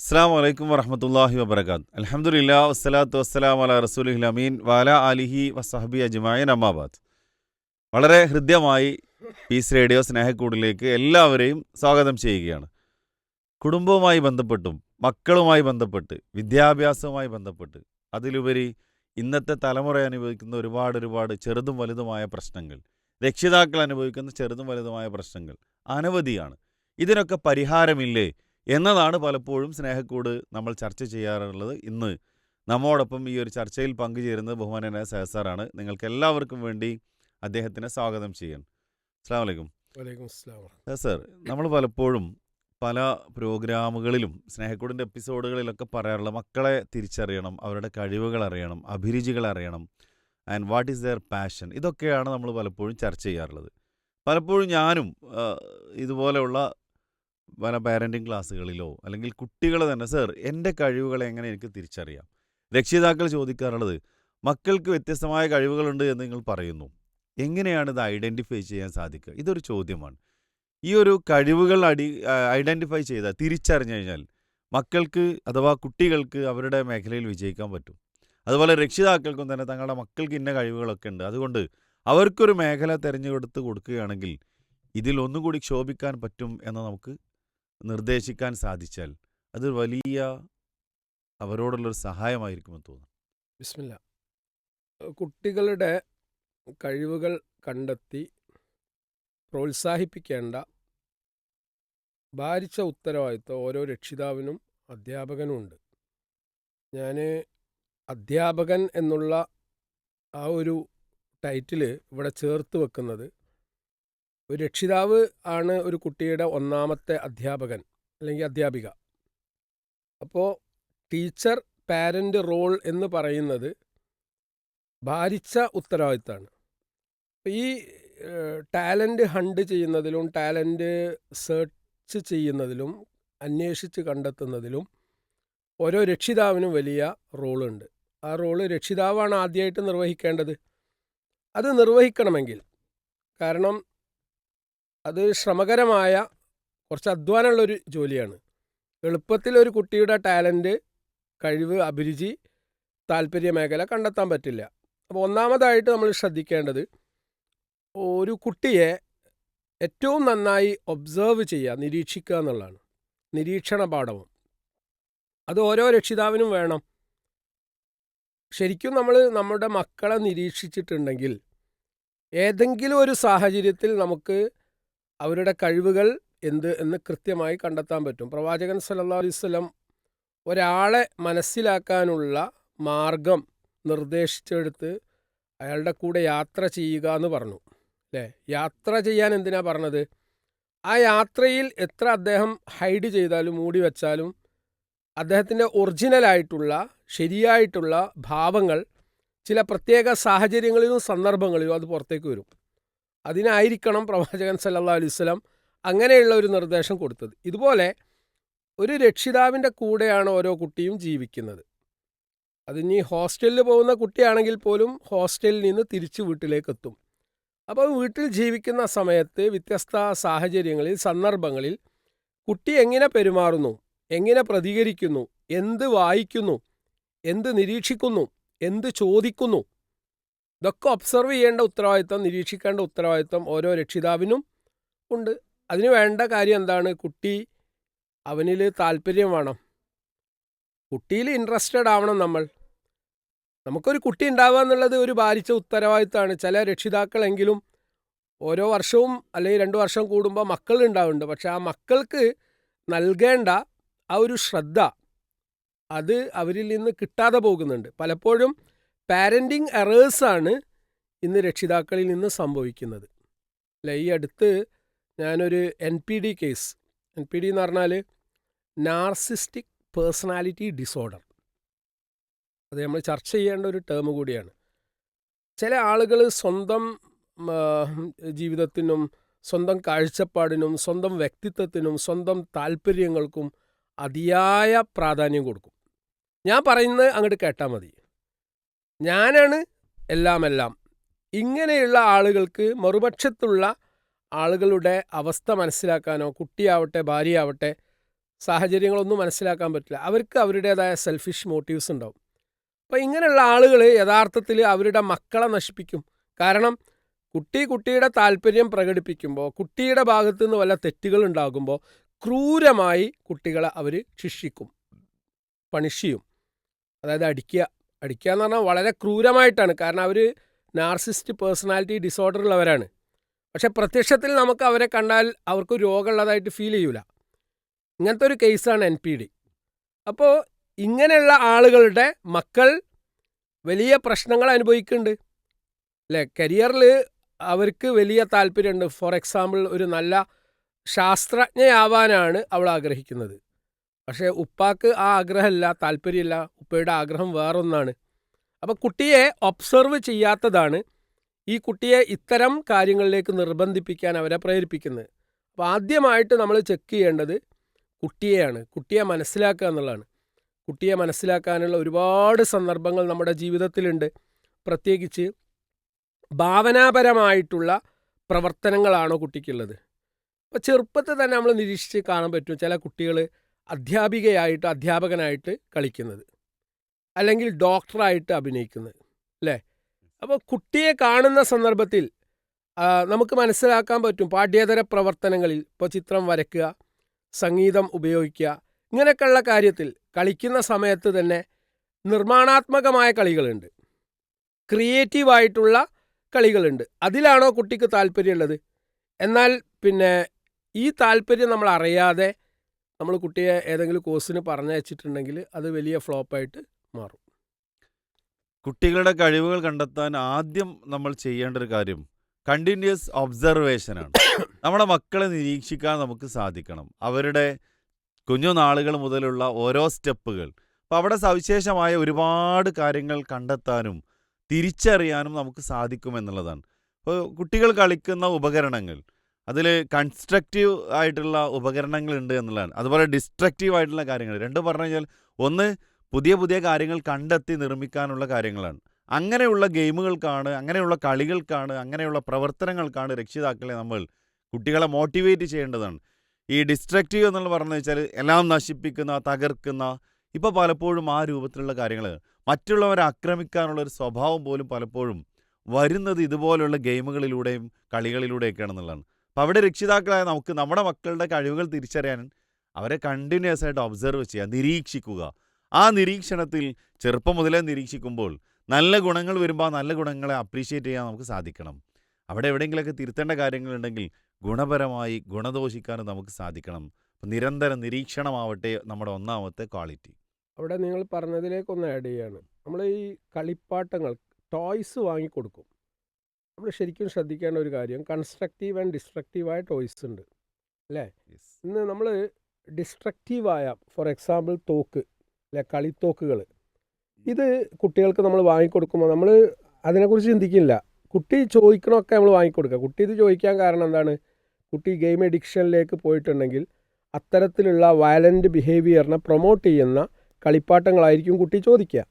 അസ്സലാമു അലൈക്കും വറഹ്മത്തുള്ളാഹി വബറകാത്ത്. അൽഹംദുലില്ലാ വസ്സലാത്തു വസ്സലാമു അലാ റസൂലിഹിൽ അമീൻ വഅലാ ആലിഹി വസ്സഹബി അജ്മഈൻ അമ്മാബാദ്. വളരെ ഹൃദ്യമായി പീസ് റേഡിയോ സ്നേഹക്കൂടിലേക്ക് എല്ലാവരെയും സ്വാഗതം ചെയ്യുകയാണ്. കുടുംബവുമായി ബന്ധപ്പെട്ടും മക്കളുമായി ബന്ധപ്പെട്ട് വിദ്യാഭ്യാസവുമായി ബന്ധപ്പെട്ട് അതിലുപരി ഇന്നത്തെ തലമുറ അനുഭവിക്കുന്ന ഒരുപാട് ചെറുതും വലുതുമായ പ്രശ്നങ്ങൾ, രക്ഷിതാക്കൾ അനുഭവിക്കുന്ന ചെറുതും വലുതുമായ പ്രശ്നങ്ങൾ അനവധിയാണ്. ഇതിനൊക്കെ പരിഹാരമില്ലേ എന്നതാണ് പലപ്പോഴും സ്നേഹക്കൂട് നമ്മൾ ചർച്ച ചെയ്യാറുള്ളത്. ഇന്ന് നമ്മോടൊപ്പം ഈ ഒരു ചർച്ചയിൽ പങ്കുചേരുന്നത് ബഹുമാനനായ സഹസാറാണ്. നിങ്ങൾക്ക് എല്ലാവർക്കും വേണ്ടി അദ്ദേഹത്തിനെ സ്വാഗതം ചെയ്യാൻ. അസ്സലാമു അലൈക്കും. വലൈക്കും അസ്സലാം. സർ, നമ്മൾ പലപ്പോഴും പല പ്രോഗ്രാമുകളിലും സ്നേഹക്കൂടിൻ്റെ എപ്പിസോഡുകളിലൊക്കെ പറയാറുള്ള മക്കളെ തിരിച്ചറിയണം, അവരുടെ കഴിവുകൾ അറിയണം, അഭിരുചികൾ അറിയണം, and what is their passion. ഇതൊക്കെയാണ് നമ്മൾ പലപ്പോഴും ചർച്ച ചെയ്യാറുള്ളത്. പലപ്പോഴും ഞാനും ഇതുപോലെയുള്ള പല പാരൻറ്റിങ് ക്ലാസ്സുകളിലോ അല്ലെങ്കിൽ കുട്ടികൾ തന്നെ, സർ എൻ്റെ കഴിവുകളെ എങ്ങനെ എനിക്ക് തിരിച്ചറിയാം? രക്ഷിതാക്കൾ ചോദിക്കാറുള്ളത്, മക്കൾക്ക് വ്യത്യസ്തമായ കഴിവുകളുണ്ട് എന്ന് നിങ്ങൾ പറയുന്നു, എങ്ങനെയാണ് ഇത് ഐഡൻറ്റിഫൈ ചെയ്യാൻ സാധിക്കുക? ഇതൊരു ചോദ്യമാണ്. ഈ ഒരു കഴിവുകൾ ഐഡൻറ്റിഫൈ ചെയ്താൽ, തിരിച്ചറിഞ്ഞു കഴിഞ്ഞാൽ മക്കൾക്ക് അഥവാ കുട്ടികൾക്ക് അവരുടെ മേഖലയിൽ വിജയിക്കാൻ പറ്റും. അതുപോലെ രക്ഷിതാക്കൾക്കും തന്നെ തങ്ങളുടെ മക്കൾക്ക് ഇന്ന കഴിവുകളൊക്കെ ഉണ്ട്, അതുകൊണ്ട് അവർക്കൊരു മേഖല തിരഞ്ഞെടുത്ത് കൊടുക്കുകയാണെങ്കിൽ ഇതിൽ ഒന്നുകൂടി ശോഭിക്കാൻ പറ്റും എന്ന് നമുക്ക് നിർദ്ദേശിക്കാൻ സാധിച്ചാൽ അത് വലിയ അവരോടുള്ളൊരു സഹായമായിരിക്കുമെന്ന് തോന്നുന്നു. ബിസ്മില്ല. കുട്ടികളുടെ കഴിവുകൾ കണ്ടെത്തി പ്രോത്സാഹിപ്പിക്കേണ്ട ഭാരിച്ച ഉത്തരവാദിത്വം ഓരോ രക്ഷിതാവിനും അധ്യാപകനും ഉണ്ട്. ഞാൻ അധ്യാപകൻ എന്നുള്ള ആ ഒരു ടൈറ്റിൽ ഇവിടെ ചേർത്ത് വെക്കുന്നത്, ഒരു രക്ഷിതാവ് ആണ് ഒരു കുട്ടിയുടെ ഒന്നാമത്തെ അധ്യാപകൻ അല്ലെങ്കിൽ അധ്യാപിക. അപ്പോൾ ടീച്ചർ പാരൻ്റ് റോൾ എന്ന് പറയുന്നത് ഭാരിച്ച ഉത്തരവാദിത്തമാണ്. ഈ ടാലൻ്റ് ഹണ്ട് ചെയ്യുന്നതിലും ടാലൻ്റ് സെർച്ച് ചെയ്യുന്നതിലും അന്വേഷിച്ച് കണ്ടെത്തുന്നതിലും ഓരോ രക്ഷിതാവിനും വലിയ റോളുണ്ട്. ആ റോള് രക്ഷിതാവാണ് ആദ്യമായിട്ട് നിർവഹിക്കേണ്ടത്. അത് നിർവഹിക്കണമെങ്കിൽ, കാരണം അത് ശ്രമകരമായ കുറച്ച് അധ്വാനമുള്ളൊരു ജോലിയാണ്. എളുപ്പത്തിൽ ഒരു കുട്ടിയുടെ ടാലൻ്റ്, കഴിവ്, അഭിരുചി, താല്പര്യ മേഖല കണ്ടെത്താൻ പറ്റില്ല. അപ്പോൾ ഒന്നാമതായിട്ട് നമ്മൾ ശ്രദ്ധിക്കേണ്ടത്, ഒരു കുട്ടിയെ ഏറ്റവും നന്നായി ഒബ്സർവ് ചെയ്യുക, നിരീക്ഷിക്കുക എന്നുള്ളതാണ്. നിരീക്ഷണ പാഠവും അത് ഓരോ രക്ഷിതാവിനും വേണം. ശരിക്കും നമ്മൾ നമ്മുടെ മക്കളെ നിരീക്ഷിച്ചിട്ടുണ്ടെങ്കിൽ ഏതെങ്കിലും ഒരു സാഹചര്യത്തിൽ നമുക്ക് അവരുടെ കഴിവുകൾ എന്ത് എന്ന് കൃത്യമായി കണ്ടെത്താൻ പറ്റും. പ്രവാചകൻ സല്ലല്ലാഹു അലൈഹി വസല്ലം ഒരാളെ മനസ്സിലാക്കാനുള്ള മാർഗം നിർദ്ദേശിച്ചെടുത്ത് അയാളുടെ കൂടെ യാത്ര ചെയ്യുക എന്ന് പറഞ്ഞു, അല്ലേ? യാത്ര ചെയ്യാൻ എന്തിനാ പറഞ്ഞത്? ആ യാത്രയിൽ എത്ര അദ്ദേഹം ഹൈഡ് ചെയ്താലും മൂടി വച്ചാലും അദ്ദേഹത്തിൻ്റെ ഒറിജിനലായിട്ടുള്ള ശരിയായിട്ടുള്ള ഭാവങ്ങൾ ചില പ്രത്യേക സാഹചര്യങ്ങളിലും സന്ദർഭങ്ങളിലും അത് പുറത്തേക്ക് വരും. അതിനായിരിക്കണം പ്രവാചകൻ സല്ലല്ലാഹു അലൈഹി വസല്ലം അങ്ങനെയുള്ള ഒരു നിർദ്ദേശം കൊടുത്തത്. ഇതുപോലെ ഒരു രക്ഷിതാവിൻ്റെ കൂടെയാണ് ഓരോ കുട്ടിയും ജീവിക്കുന്നത്. അതിനി ഹോസ്റ്റലിൽ പോകുന്ന കുട്ടിയാണെങ്കിൽ പോലും ഹോസ്റ്റലിൽ നിന്ന് തിരിച്ച് വീട്ടിലേക്ക് എത്തും. അപ്പോൾ വീട്ടിൽ ജീവിക്കുന്ന സമയത്ത് വ്യത്യസ്ത സാഹചര്യങ്ങളിൽ, സന്ദർഭങ്ങളിൽ കുട്ടി എങ്ങനെ പെരുമാറുന്നു, എങ്ങനെ പ്രതികരിക്കുന്നു, എന്ത് വായിക്കുന്നു, എന്ത് നിരീക്ഷിക്കുന്നു, എന്ത് ചോദിക്കുന്നു, ഇതൊക്കെ ഒബ്സർവ് ചെയ്യേണ്ട ഉത്തരവാദിത്വം, നിരീക്ഷിക്കേണ്ട ഉത്തരവാദിത്വം ഓരോ രക്ഷിതാവിനും ഉണ്ട്. അതിന് വേണ്ട കാര്യം എന്താണ്? കുട്ടി, അവനിൽ താല്പര്യം വേണം, കുട്ടിയിൽ ഇൻട്രസ്റ്റഡ് ആവണം. നമുക്കൊരു കുട്ടി ഉണ്ടാവുക എന്നുള്ളത് ഒരു ഭാരിച്ച ഉത്തരവാദിത്തമാണ്. ചില രക്ഷിതാക്കളെങ്കിലും ഓരോ വർഷവും അല്ലെങ്കിൽ 2 വർഷം കൂടുമ്പോൾ മക്കൾ ഉണ്ടാവുന്നുണ്ട്. പക്ഷെ ആ മക്കൾക്ക് നൽകേണ്ട ആ ഒരു ശ്രദ്ധ അത് അവരിൽ നിന്ന് കിട്ടാതെ പോകുന്നുണ്ട്. പലപ്പോഴും പാരൻറ്റിങ് എറേഴ്സാണ് ഇന്ന് രക്ഷിതാക്കളിൽ നിന്ന് സംഭവിക്കുന്നത്, അല്ലേ? ഈ അടുത്ത് ഞാനൊരു NPD കേസ്, NPD എന്ന് പറഞ്ഞാൽ നാർസിസ്റ്റിക് പേഴ്സണാലിറ്റി ഡിസോർഡർ, അത് നമ്മൾ ചർച്ച ചെയ്യേണ്ട ഒരു ടേം കൂടിയാണ്. ചില ആളുകൾ സ്വന്തം ജീവിതത്തിനും സ്വന്തം കാഴ്ചപ്പാടിനും സ്വന്തം വ്യക്തിത്വത്തിനും സ്വന്തം താല്പര്യങ്ങൾക്കും അതിയായ പ്രാധാന്യം കൊടുക്കും. ഞാൻ പറയുന്നത് അങ്ങോട്ട് കേട്ടാൽ മതി, ഞാനാണ് എല്ലാം. ഇങ്ങനെയുള്ള ആളുകൾക്ക് മറുപക്ഷത്തുള്ള ആളുകളുടെ അവസ്ഥ മനസ്സിലാക്കാനോ, കുട്ടിയാവട്ടെ ഭാര്യയാവട്ടെ, സാഹചര്യങ്ങളൊന്നും മനസ്സിലാക്കാൻ പറ്റില്ല. അവർക്ക് അവരുടേതായ സെൽഫിഷ് മോട്ടീവ്സ് ഉണ്ടാവും. അപ്പോൾ ഇങ്ങനെയുള്ള ആളുകൾ യഥാർത്ഥത്തിൽ അവരുടെ മക്കളെ നശിപ്പിക്കും. കാരണം കുട്ടിയുടെ താല്പര്യം പ്രകടിപ്പിക്കുമ്പോൾ, കുട്ടിയുടെ ഭാഗത്തു നിന്ന് വല്ല തെറ്റുകൾ ഉണ്ടാകുമ്പോൾ ക്രൂരമായി കുട്ടികളെ അവർ ശിക്ഷിക്കും, പണിഷ് ചെയ്യും. അതായത് അടിക്കുക എന്ന് പറഞ്ഞാൽ വളരെ ക്രൂരമായിട്ടാണ്. കാരണം അവർ നാർസിസ്റ്റ് പേഴ്സണാലിറ്റി ഡിസോർഡർ ഉള്ളവരാണ്. പക്ഷെ പ്രത്യക്ഷത്തിൽ നമുക്ക് അവരെ കണ്ടാൽ അവർക്ക് രോഗമുള്ളതായിട്ട് ഫീൽ ചെയ്യൂല. ഇങ്ങനത്തെ ഒരു കേസാണ് NPD. അപ്പോൾ ഇങ്ങനെയുള്ള ആളുകളുടെ മക്കൾ വലിയ പ്രശ്നങ്ങൾ അനുഭവിക്കുന്നുണ്ട് അല്ലേ. കരിയറിൽ അവർക്ക് വലിയ താല്പര്യമുണ്ട്. ഫോർ എക്സാമ്പിൾ, ഒരു നല്ല ശാസ്ത്രജ്ഞയാവാനാണ് അവൾ ആഗ്രഹിക്കുന്നത്. പക്ഷേ ഉപ്പാക്ക് ആ ആഗ്രഹമില്ല, താല്പര്യമില്ല. ഉപ്പയുടെ ആഗ്രഹം വേറൊന്നാണ്. അപ്പോൾ കുട്ടിയെ ഒബ്സർവ് ചെയ്യാത്തതാണ് ഈ കുട്ടിയെ ഇത്തരം കാര്യങ്ങളിലേക്ക് നിർബന്ധിപ്പിക്കാൻ അവരെ പ്രേരിപ്പിക്കുന്നത്. അപ്പോൾ ആദ്യമായിട്ട് നമ്മൾ ചെക്ക് ചെയ്യേണ്ടത് കുട്ടിയെയാണ്. കുട്ടിയെ മനസ്സിലാക്കുക എന്നുള്ളതാണ്. കുട്ടിയെ മനസ്സിലാക്കാനുള്ള ഒരുപാട് സന്ദർഭങ്ങൾ നമ്മുടെ ജീവിതത്തിലുണ്ട്. പ്രത്യേകിച്ച് ഭാവനാപരമായിട്ടുള്ള പ്രവർത്തനങ്ങളാണോ കുട്ടിക്കുള്ളത്. അപ്പോൾ ചെറുപ്പത്തിൽ തന്നെ നമ്മൾ നിരീക്ഷിച്ച് കാണാൻ പറ്റും ചില കുട്ടികൾ അധ്യാപകനായിട്ട് കളിക്കുന്നത്, അല്ലെങ്കിൽ ഡോക്ടറായിട്ട് അഭിനയിക്കുന്നത് അല്ലേ. അപ്പോൾ കുട്ടിയെ കാണുന്ന സന്ദർഭത്തിൽ നമുക്ക് മനസ്സിലാക്കാൻ പറ്റും പാഠ്യേതര പ്രവർത്തനങ്ങളിൽ, ഇപ്പോൾ ചിത്രം വരയ്ക്കുക, സംഗീതം ഉപയോഗിക്കുക, ഇങ്ങനെയൊക്കെയുള്ള കാര്യത്തിൽ കളിക്കുന്ന സമയത്ത് തന്നെ നിർമ്മാണാത്മകമായ കളികളുണ്ട്, ക്രിയേറ്റീവായിട്ടുള്ള കളികളുണ്ട്. അതിലാണോ കുട്ടിക്ക് താല്പര്യമുള്ളത്? എന്നാൽ പിന്നെ ഈ താല്പര്യം നമ്മൾ അറിയാതെ നമ്മൾ കുട്ടിയെ ഏതെങ്കിലും കോഴ്സിന് പറഞ്ഞയച്ചിട്ടുണ്ടെങ്കിൽ അത് വലിയ ഫ്ലോപ്പായിട്ട് മാറും. കുട്ടികളുടെ കഴിവുകൾ കണ്ടെത്താൻ ആദ്യം നമ്മൾ ചെയ്യേണ്ട ഒരു കാര്യം കണ്ടിന്യൂസ് ഒബ്സർവേഷനാണ്. നമ്മുടെ മക്കളെ നിരീക്ഷിക്കാൻ നമുക്ക് സാധിക്കണം. അവരുടെ കുഞ്ഞുനാളുകൾ മുതലുള്ള ഓരോ സ്റ്റെപ്പുകൾ. അപ്പോൾ അവിടെ സവിശേഷമായ ഒരുപാട് കാര്യങ്ങൾ കണ്ടെത്താനും തിരിച്ചറിയാനും നമുക്ക് സാധിക്കുമെന്നുള്ളതാണ്. അപ്പോൾ കുട്ടികൾ കളിക്കുന്ന ഉപകരണങ്ങൾ, അതിൽ കൺസ്ട്രക്റ്റീവ് ആയിട്ടുള്ള ഉപകരണങ്ങളുണ്ട് എന്നുള്ളതാണ്. അതുപോലെ ഡിസ്ട്രക്റ്റീവ് ആയിട്ടുള്ള കാര്യങ്ങൾ. രണ്ടും പറഞ്ഞു കഴിഞ്ഞാൽ, ഒന്ന് പുതിയ കാര്യങ്ങൾ കണ്ടെത്തി നിർമ്മിക്കാനുള്ള കാര്യങ്ങളാണ്. അങ്ങനെയുള്ള ഗെയിമുകൾക്കാണ്, അങ്ങനെയുള്ള കളികൾക്കാണ്, അങ്ങനെയുള്ള പ്രവർത്തനങ്ങൾക്കാണ് രക്ഷിതാക്കളെ നമ്മൾ കുട്ടികളെ മോട്ടിവേറ്റ് ചെയ്യേണ്ടതാണ്. ഈ ഡിസ്ട്രക്റ്റീവ് എന്നുള്ള പറഞ്ഞു വെച്ചാൽ എല്ലാം നശിപ്പിക്കുന്ന, തകർക്കുന്ന, ഇപ്പോൾ പലപ്പോഴും ആ രൂപത്തിലുള്ള കാര്യങ്ങൾ, മറ്റുള്ളവരെ ആക്രമിക്കാനുള്ളൊരു സ്വഭാവം പോലും പലപ്പോഴും വരുന്നത് ഇതുപോലുള്ള ഗെയിമുകളിലൂടെയും കളികളിലൂടെയൊക്കെയാണെന്നുള്ളതാണ്. അപ്പോൾ അവിടെ രക്ഷിതാക്കളായ നമുക്ക് നമ്മുടെ മക്കളുടെ കഴിവുകൾ തിരിച്ചറിയാൻ അവരെ കണ്ടിന്യൂസ് ആയിട്ട് ഒബ്സർവ് ചെയ്യുക, നിരീക്ഷിക്കുക. ആ നിരീക്ഷണത്തിൽ ചെറുപ്പം മുതലേ നിരീക്ഷിക്കുമ്പോൾ നല്ല ഗുണങ്ങൾ വരുമ്പോൾ ആ നല്ല ഗുണങ്ങളെ അപ്രീഷിയേറ്റ് ചെയ്യാൻ നമുക്ക് സാധിക്കണം. അവിടെ എവിടെയെങ്കിലുമൊക്കെ തിരുത്തേണ്ട കാര്യങ്ങളുണ്ടെങ്കിൽ ഗുണപരമായി ഗുണദോഷിക്കാനും നമുക്ക് സാധിക്കണം. അപ്പം നിരന്തരം നിരീക്ഷണമാവട്ടെ നമ്മുടെ ഒന്നാമത്തെ ക്വാളിറ്റി. അവിടെ നിങ്ങൾ പറഞ്ഞതിലേക്കൊന്ന് ആഡ് ചെയ്യാണ്. നമ്മൾ ഈ കളിപ്പാട്ടങ്ങൾ, ടോയ്സ് വാങ്ങിക്കൊടുക്കും. നമ്മൾ ശരിക്കും ശ്രദ്ധിക്കേണ്ട ഒരു കാര്യം, കൺസ്ട്രക്റ്റീവ് ആൻഡ് ഡിസ്ട്രക്റ്റീവായ ടോയ്സ് ഉണ്ട് അല്ലേ. ഇന്ന് നമ്മൾ ഡിസ്ട്രക്റ്റീവായ, ഫോർ എക്സാമ്പിൾ തോക്ക് അല്ലെ, കളിത്തോക്കുകൾ, ഇത് കുട്ടികൾക്ക് നമ്മൾ വാങ്ങിക്കൊടുക്കുമ്പോൾ നമ്മൾ അതിനെക്കുറിച്ച് ചിന്തിക്കില്ല. കുട്ടി ചോദിക്കണമൊക്കെ നമ്മൾ വാങ്ങിക്കൊടുക്കുക. കുട്ടി ഇത് ചോദിക്കാൻ കാരണം എന്താണ്? കുട്ടി ഗെയിം എഡിക്ഷനിലേക്ക് പോയിട്ടുണ്ടെങ്കിൽ അത്തരത്തിലുള്ള വയലൻ്റ് ബിഹേവിയറിനെ പ്രൊമോട്ട് ചെയ്യുന്ന കളിപ്പാട്ടങ്ങളായിരിക്കും കുട്ടി ചോദിക്കുക.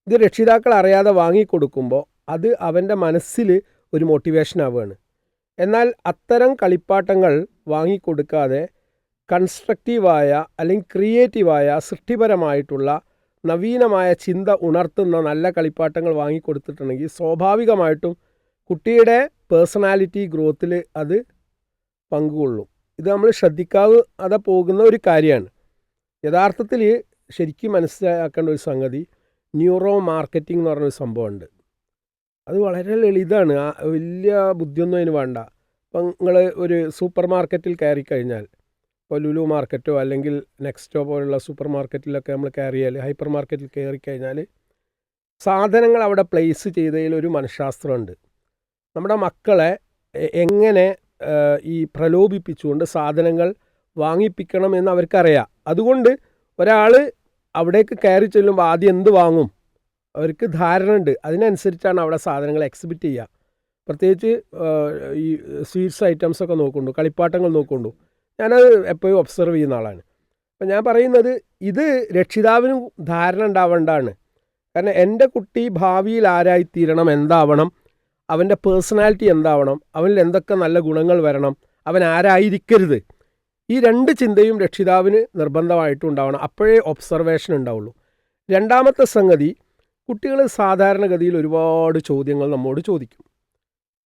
ഇത് രക്ഷിതാക്കൾ അറിയാതെ വാങ്ങിക്കൊടുക്കുമ്പോൾ അത് അവൻ്റെ മനസ്സിൽ ഒരു മോട്ടിവേഷൻ ആവുകയാണ്. എന്നാൽ അത്തരം കളിപ്പാട്ടങ്ങൾ വാങ്ങിക്കൊടുക്കാതെ കൺസ്ട്രക്റ്റീവായ അല്ലെങ്കിൽ ക്രിയേറ്റീവായ സൃഷ്ടിപരമായിട്ടുള്ള നവീനമായ ചിന്ത ഉണർത്തുന്ന നല്ല കളിപ്പാട്ടങ്ങൾ വാങ്ങിക്കൊടുത്തിട്ടുണ്ടെങ്കിൽ സ്വാഭാവികമായിട്ടും കുട്ടിയുടെ പേഴ്സണാലിറ്റി ഗ്രോത്തിൽ അത് പങ്കുകൊള്ളും. ഇത് നമ്മൾ ശ്രദ്ധിക്കാതെ പോകുന്ന ഒരു കാര്യമാണ്. യഥാർത്ഥത്തിൽ ശരിക്കും മനസ്സിലാക്കേണ്ട ഒരു സംഗതി ന്യൂറോ മാർക്കറ്റിംഗ് എന്ന് പറഞ്ഞൊരു സംഭവമുണ്ട്. അത് വളരെ ലളിതമാണ്, വലിയ ബുദ്ധിയൊന്നും അതിന് വേണ്ട. ഇപ്പം നിങ്ങൾ ഒരു സൂപ്പർ മാർക്കറ്റിൽ കയറി കഴിഞ്ഞാൽ, ഇപ്പോൾ ലുലു മാർക്കറ്റോ അല്ലെങ്കിൽ നെക്സ്റ്റോ പോലുള്ള സൂപ്പർ മാർക്കറ്റിലൊക്കെ നമ്മൾ കയറിയാൽ, ഹൈപ്പർ മാർക്കറ്റിൽ കയറി കഴിഞ്ഞാൽ സാധനങ്ങൾ അവിടെ പ്ലേസ് ചെയ്തതിൽ ഒരു മനഃശാസ്ത്രമുണ്ട്. നമ്മുടെ മക്കളെ എങ്ങനെ ഈ പ്രലോഭിപ്പിച്ചുകൊണ്ട് സാധനങ്ങൾ വാങ്ങിപ്പിക്കണം എന്ന് അവർക്കറിയാം. അതുകൊണ്ട് ഒരാൾ അവിടേക്ക് കയറി ചെല്ലുമ്പോൾ ആദ്യം എന്ത് വാങ്ങും അവർക്ക് ധാരണ ഉണ്ട്. അതിനനുസരിച്ചാണ് അവിടെ സാധനങ്ങൾ എക്സിബിറ്റ് ചെയ്യുക. പ്രത്യേകിച്ച് ഈ സ്വീറ്റ്സ് ഐറ്റംസൊക്കെ നോക്കുന്നുണ്ടു, കളിപ്പാട്ടങ്ങൾ നോക്കുന്നുണ്ടു. ഞാനത് എപ്പോഴും ഒബ്സർവ് ചെയ്യുന്ന ആളാണ്. അപ്പം ഞാൻ പറയുന്നത് ഇത് രക്ഷിതാവിനും ധാരണ ഉണ്ടാവേണ്ടതാണ്. കാരണം എൻ്റെ കുട്ടി ഭാവിയിൽ ആരായിത്തീരണം, എന്താവണം, അവൻ്റെ പേഴ്സണാലിറ്റി എന്താവണം, അവനിൽ എന്തൊക്കെ നല്ല ഗുണങ്ങൾ വരണം, അവൻ ആരായിരിക്കരുത്, ഈ 2 ചിന്തയും രക്ഷിതാവിന് നിർബന്ധമായിട്ടും ഉണ്ടാവണം. അപ്പോഴേ ഒബ്സർവേഷൻ ഉണ്ടാവുള്ളൂ. രണ്ടാമത്തെ സംഗതി, കുട്ടികൾ സാധാരണഗതിയിൽ ഒരുപാട് ചോദ്യങ്ങൾ നമ്മോട് ചോദിക്കും.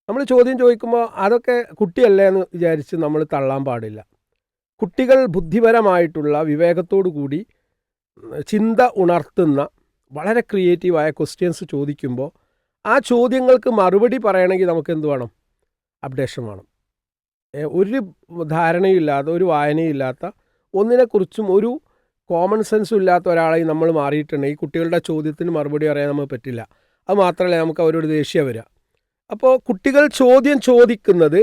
നമ്മൾ ചോദ്യം ചോദിക്കുമ്പോൾ അതൊക്കെ കുട്ടിയല്ലേ എന്ന് വിചാരിച്ച് നമ്മൾ തള്ളാൻ പാടില്ല. കുട്ടികൾ ബുദ്ധിപരമായിട്ടുള്ള വിവേകത്തോടു കൂടി ചിന്ത ഉണർത്തുന്ന വളരെ ക്രിയേറ്റീവായ ക്വസ്റ്റ്യൻസ് ചോദിക്കുമ്പോൾ ആ ചോദ്യങ്ങൾക്ക് മറുപടി പറയണമെങ്കിൽ നമുക്ക് എന്ത് വേണം? അപ്ഡേഷൻ വേണം. ഒരു ധാരണയില്ലാത്ത, ഒരു വായനയില്ലാത്ത, ഒന്നിനെക്കുറിച്ചും ഒരു കോമൺ സെൻസും ഇല്ലാത്ത ഒരാളായി നമ്മൾ മാറിയിട്ടുണ്ടെങ്കിൽ കുട്ടികളുടെ ചോദ്യത്തിന് മറുപടി പറയാൻ നമുക്ക് പറ്റില്ല. അത് മാത്രമല്ല, നമുക്ക് അവരോട് ദേഷ്യം വരിക. അപ്പോൾ കുട്ടികൾ ചോദ്യം ചോദിക്കുന്നത്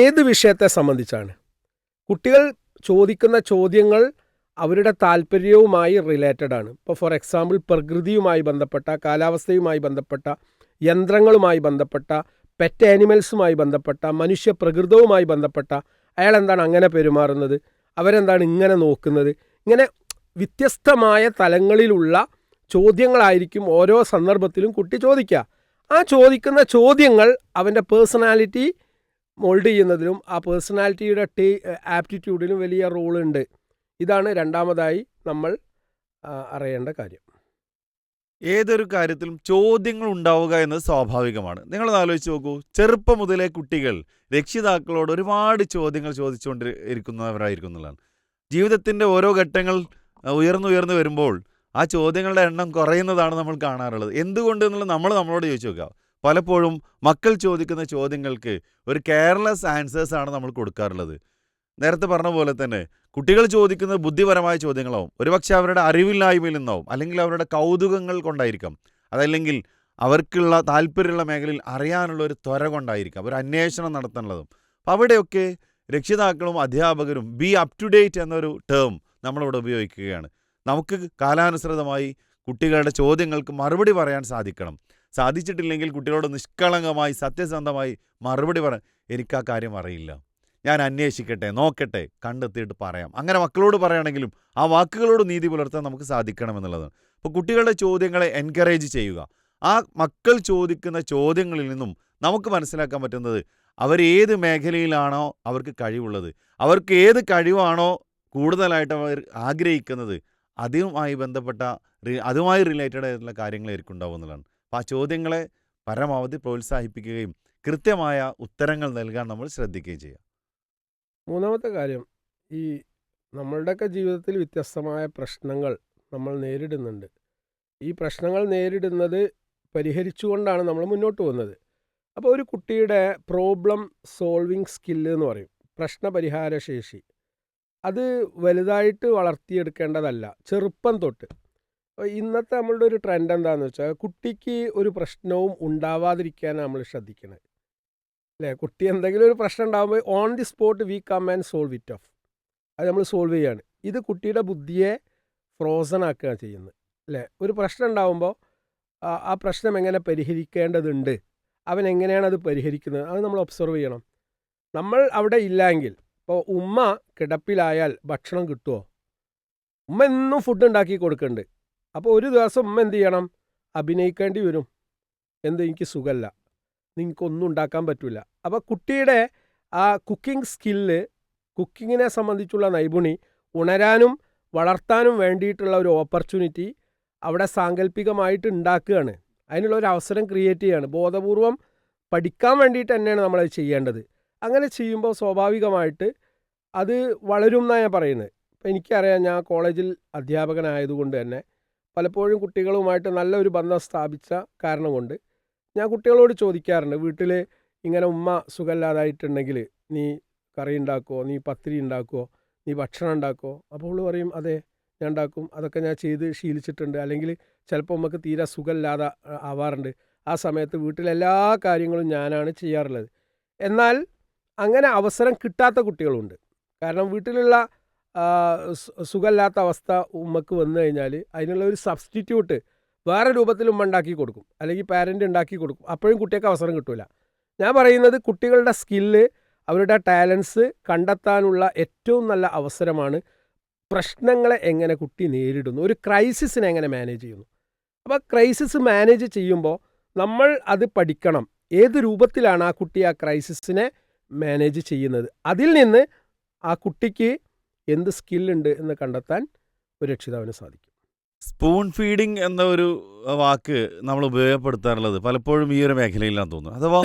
ഏത് വിഷയത്തെ സംബന്ധിച്ചാണ്? കുട്ടികൾ ചോദിക്കുന്ന ചോദ്യങ്ങൾ അവരുടെ താല്പര്യവുമായി റിലേറ്റഡ് ആണ്. ഇപ്പോൾ ഫോർ എക്സാമ്പിൾ, പ്രകൃതിയുമായി ബന്ധപ്പെട്ട, കാലാവസ്ഥയുമായി ബന്ധപ്പെട്ട, യന്ത്രങ്ങളുമായി ബന്ധപ്പെട്ട, പെറ്റ് ആനിമൽസുമായി ബന്ധപ്പെട്ട, മനുഷ്യ പ്രകൃതവുമായി ബന്ധപ്പെട്ട, അയാൾ എന്താണ് അങ്ങനെ പെരുമാറുന്നത്, അവരെന്താണ് ഇങ്ങനെ നോക്കുന്നത്, ഇങ്ങനെ വ്യത്യസ്തമായ തലങ്ങളിലുള്ള ചോദ്യങ്ങളായിരിക്കും ഓരോ സന്ദർഭത്തിലും കുട്ടി ചോദിക്കുക. ആ ചോദിക്കുന്ന ചോദ്യങ്ങൾ അവൻ്റെ പേഴ്സണാലിറ്റി മോൾഡ് ചെയ്യുന്നതിലും ആ പേഴ്സണാലിറ്റിയുടെ ആപ്റ്റിറ്റ്യൂഡിലും വലിയ റോളുണ്ട്. ഇതാണ് രണ്ടാമതായി നമ്മൾ അറിയേണ്ട കാര്യം. ഏതൊരു കാര്യത്തിലും ചോദ്യങ്ങൾ ഉണ്ടാവുക എന്നത് സ്വാഭാവികമാണ്. നിങ്ങളൊന്ന് ആലോചിച്ച് നോക്കൂ, ചെറുപ്പം മുതലേ കുട്ടികൾ രക്ഷിതാക്കളോട് ഒരുപാട് ചോദ്യങ്ങൾ ചോദിച്ചുകൊണ്ടിരിക്കുന്നവരായിരിക്കും എന്നുള്ളതാണ്. ജീവിതത്തിൻ്റെ ഓരോ ഘട്ടങ്ങൾ ഉയർന്നു വരുമ്പോൾ ആ ചോദ്യങ്ങളുടെ എണ്ണം കുറയുന്നതാണ് നമ്മൾ കാണാറുള്ളത്. എന്തുകൊണ്ട് എന്നുള്ളത് നമ്മളോട് ചോദിച്ചു നോക്കുക. പലപ്പോഴും മക്കൾ ചോദിക്കുന്ന ചോദ്യങ്ങൾക്ക് ഒരു കെയർലെസ് ആൻസേഴ്സാണ് നമ്മൾ കൊടുക്കാറുള്ളത്. നേരത്തെ പറഞ്ഞ പോലെ തന്നെ കുട്ടികൾ ചോദിക്കുന്നത് ബുദ്ധിപരമായ ചോദ്യങ്ങളാവും. ഒരുപക്ഷെ അവരുടെ അറിവില്ലായ്മയിൽ നിന്നാവും, അല്ലെങ്കിൽ അവരുടെ കൗതുകങ്ങൾ കൊണ്ടായിരിക്കാം, അതല്ലെങ്കിൽ അവർക്കുള്ള താല്പര്യമുള്ള മേഖലയിൽ അറിയാനുള്ള ഒരു ത്വര കൊണ്ടായിരിക്കാം, ഒരു അന്വേഷണം നടത്താനുള്ളതും. അപ്പോൾ അവിടെയൊക്കെ രക്ഷിതാക്കളും അധ്യാപകരും ബി അപ് ടു ഡേറ്റ് എന്നൊരു ടേം നമ്മളിവിടെ ഉപയോഗിക്കുകയാണ്. നമുക്ക് കാലാനുസൃതമായി കുട്ടികളുടെ ചോദ്യങ്ങൾക്ക് മറുപടി പറയാൻ സാധിക്കണം. സാധിച്ചിട്ടില്ലെങ്കിൽ കുട്ടികളോട് നിഷ്കളങ്കമായി സത്യസന്ധമായി മറുപടി പറയാൻ, എനിക്ക് ആ കാര്യം അറിയില്ല, ഞാൻ അന്വേഷിക്കട്ടെ, നോക്കട്ടെ, കണ്ടെത്തിയിട്ട് പറയാം. അങ്ങനെ മക്കളോട് പറയുകയാണെങ്കിലും ആ വാക്കുകളോട് നീതി പുലർത്താൻ നമുക്ക് സാധിക്കണമെന്നുള്ളതാണ്. അപ്പോൾ കുട്ടികളുടെ ചോദ്യങ്ങളെ എൻകറേജ് ചെയ്യുക. ആ മക്കൾ ചോദിക്കുന്ന ചോദ്യങ്ങളിൽ നിന്നും നമുക്ക് മനസ്സിലാക്കാൻ പറ്റുന്നത് അവരേത് മേഖലയിലാണോ അവർക്ക് കഴിവുള്ളത്, അവർക്ക് ഏത് കഴിവാണോ കൂടുതലായിട്ട് അവർ ആഗ്രഹിക്കുന്നത്, അതുമായി റിലേറ്റഡ് ആയിട്ടുള്ള കാര്യങ്ങളായിരിക്കും ഉണ്ടാവുക എന്നുള്ളതാണ്. അപ്പോൾ ആ ചോദ്യങ്ങളെ പരമാവധി പ്രോത്സാഹിപ്പിക്കുകയും കൃത്യമായ ഉത്തരങ്ങൾ നൽകാൻ നമ്മൾ ശ്രദ്ധിക്കുകയും ചെയ്യുക. മൂന്നാമത്തെ കാര്യം, ഈ നമ്മളുടെയൊക്കെ ജീവിതത്തിൽ വ്യത്യസ്തമായ പ്രശ്നങ്ങൾ നമ്മൾ നേരിടുന്നുണ്ട്. ഈ പ്രശ്നങ്ങൾ നേരിടുന്നത് പരിഹരിച്ചുകൊണ്ടാണ് നമ്മൾ മുന്നോട്ട് പോകുന്നത്. അപ്പോൾ ഒരു കുട്ടിയുടെ പ്രോബ്ലം സോൾവിങ് സ്കില്ല് എന്ന് പറയും, പ്രശ്നപരിഹാര ശേഷി, അത് വലുതായിട്ട് വളർത്തിയെടുക്കേണ്ടതല്ല, ചെറുപ്പം തൊട്ട്. ഇന്നത്തെ നമ്മളുടെ ഒരു ട്രെൻഡ് എന്താണെന്ന് വെച്ചാൽ, കുട്ടിക്ക് ഒരു പ്രശ്നവും ഉണ്ടാവാതിരിക്കാനാണ് നമ്മൾ ശ്രദ്ധിക്കുന്നത്, അല്ലേ? കുട്ടി എന്തെങ്കിലും ഒരു പ്രശ്നം ഉണ്ടാകുമ്പോൾ on the spot we come and solve it off, അത് നമ്മൾ സോൾവ് ചെയ്യുകയാണ്. ഇത് കുട്ടിയുടെ ബുദ്ധിയെ ഫ്രോസൺ ആക്കുകയാണ് ചെയ്യുന്നത്, അല്ലേ? ഒരു പ്രശ്നം ഉണ്ടാകുമ്പോൾ ആ പ്രശ്നം എങ്ങനെ പരിഹരിക്കേണ്ടതുണ്ട്, അവൻ എങ്ങനെയാണ് അത് പരിഹരിക്കുന്നത്, അത് നമ്മൾ ഒബ്സർവ് ചെയ്യണം. നമ്മൾ അവിടെ ഇല്ലെങ്കിൽ, ഇപ്പോൾ ഉമ്മ കിടപ്പിലായാൽ ഭക്ഷണം കിട്ടുമോ? ഉമ്മ എന്നും ഫുഡ് ഉണ്ടാക്കി കൊടുക്കുന്നുണ്ട്. അപ്പോൾ ഒരു ദിവസം ഉമ്മ എന്ത് ചെയ്യണം? അഭിനയിക്കേണ്ടി വരും. എനിക്ക് സുഖമല്ല, നിങ്ങൾക്കൊന്നും ഉണ്ടാക്കാൻ പറ്റില്ല. അപ്പോൾ കുട്ടിയുടെ ആ കുക്കിംഗ് സ്കില്ല്, കുക്കിങ്ങിനെ സംബന്ധിച്ചുള്ള നൈപുണി ഉണരാനും വളർത്താനും വേണ്ടിയിട്ടുള്ള ഒരു ഓപ്പർച്യൂണിറ്റി അവിടെ സാങ്കല്പികമായിട്ട് ഉണ്ടാക്കുകയാണ്. അതിനുള്ള ഒരു അവസരം ക്രിയേറ്റ് ചെയ്യുകയാണ്. ബോധപൂർവം പഠിക്കാൻ വേണ്ടിയിട്ട് തന്നെയാണ് നമ്മളത് ചെയ്യേണ്ടത്. അങ്ങനെ ചെയ്യുമ്പോൾ സ്വാഭാവികമായിട്ട് അത് വളരും എന്നാണ് ഞാൻ പറയുന്നത്. ഇപ്പോൾ എനിക്കറിയാം, ഞാൻ കോളേജിൽ അധ്യാപകനായതുകൊണ്ട് തന്നെ പലപ്പോഴും കുട്ടികളുമായിട്ട് നല്ലൊരു ബന്ധം സ്ഥാപിച്ച കാരണം കൊണ്ട് ഞാൻ കുട്ടികളോട് ചോദിക്കാറുണ്ട്, വീട്ടിൽ ഇങ്ങനെ ഉമ്മ സുഖമില്ലാതായിട്ടുണ്ടെങ്കിൽ നീ കറി ഉണ്ടാക്കുമോ, നീ പത്തിരി ഉണ്ടാക്കുമോ, നീ ഭക്ഷണം ഉണ്ടാക്കുമോ? അപ്പോൾ അവൾ പറയും, അതെ ഞാൻ ഉണ്ടാക്കും, അതൊക്കെ ഞാൻ ചെയ്ത് ശീലിച്ചിട്ടുണ്ട്. അല്ലെങ്കിൽ ചിലപ്പോൾ ഉമ്മക്ക് തീരെ സുഖമില്ലാതെ ആവാറുണ്ട്, ആ സമയത്ത് വീട്ടിലെല്ലാ കാര്യങ്ങളും ഞാനാണ് ചെയ്യാറുള്ളത്. എന്നാൽ അങ്ങനെ അവസരം കിട്ടാത്ത കുട്ടികളുണ്ട്. കാരണം വീട്ടിലുള്ള സുഖമില്ലാത്ത അവസ്ഥ ഉമ്മക്ക് വന്നു കഴിഞ്ഞാൽ അതിനുള്ള ഒരു സബ്സ്റ്റിറ്റ്യൂട്ട് വേറെ രൂപത്തിൽ ഉമ്മ ഉണ്ടാക്കി കൊടുക്കും, അല്ലെങ്കിൽ പാരൻ്റ് ഉണ്ടാക്കി കൊടുക്കും. അപ്പോഴും കുട്ടികൾക്ക് അവസരം കിട്ടില്ല. ഞാൻ പറയുന്നത്, കുട്ടികളുടെ സ്കില്ല്, അവരുടെ ടാലൻസ് കണ്ടെത്താനുള്ള ഏറ്റവും നല്ല അവസരമാണ് പ്രശ്നങ്ങളെ എങ്ങനെ കുട്ടി നേരിടുന്നു, ഒരു ക്രൈസിസിനെ എങ്ങനെ മാനേജ് ചെയ്യുന്നു. അപ്പോൾ ക്രൈസിസ് മാനേജ് ചെയ്യുമ്പോൾ നമ്മൾ അത് പഠിക്കണം, ഏത് രൂപത്തിലാണ് ആ കുട്ടി ആ ക്രൈസിസിനെ മാനേജ് ചെയ്യുന്നത്. അതിൽ നിന്ന് ആ കുട്ടിക്ക് എന്ത് സ്കില്ലുണ്ട് എന്ന് കണ്ടെത്താൻ ഒരു രക്ഷിതാവിന് സാധിക്കും. സ്പൂൺ ഫീഡിങ് എന്ന ഒരു വാക്ക് നമ്മൾ ഉപയോഗപ്പെടുത്താറുള്ളത് പലപ്പോഴും ഈ ഒരു മേഖലയിലാണെന്ന് തോന്നുന്നു. അഥവാ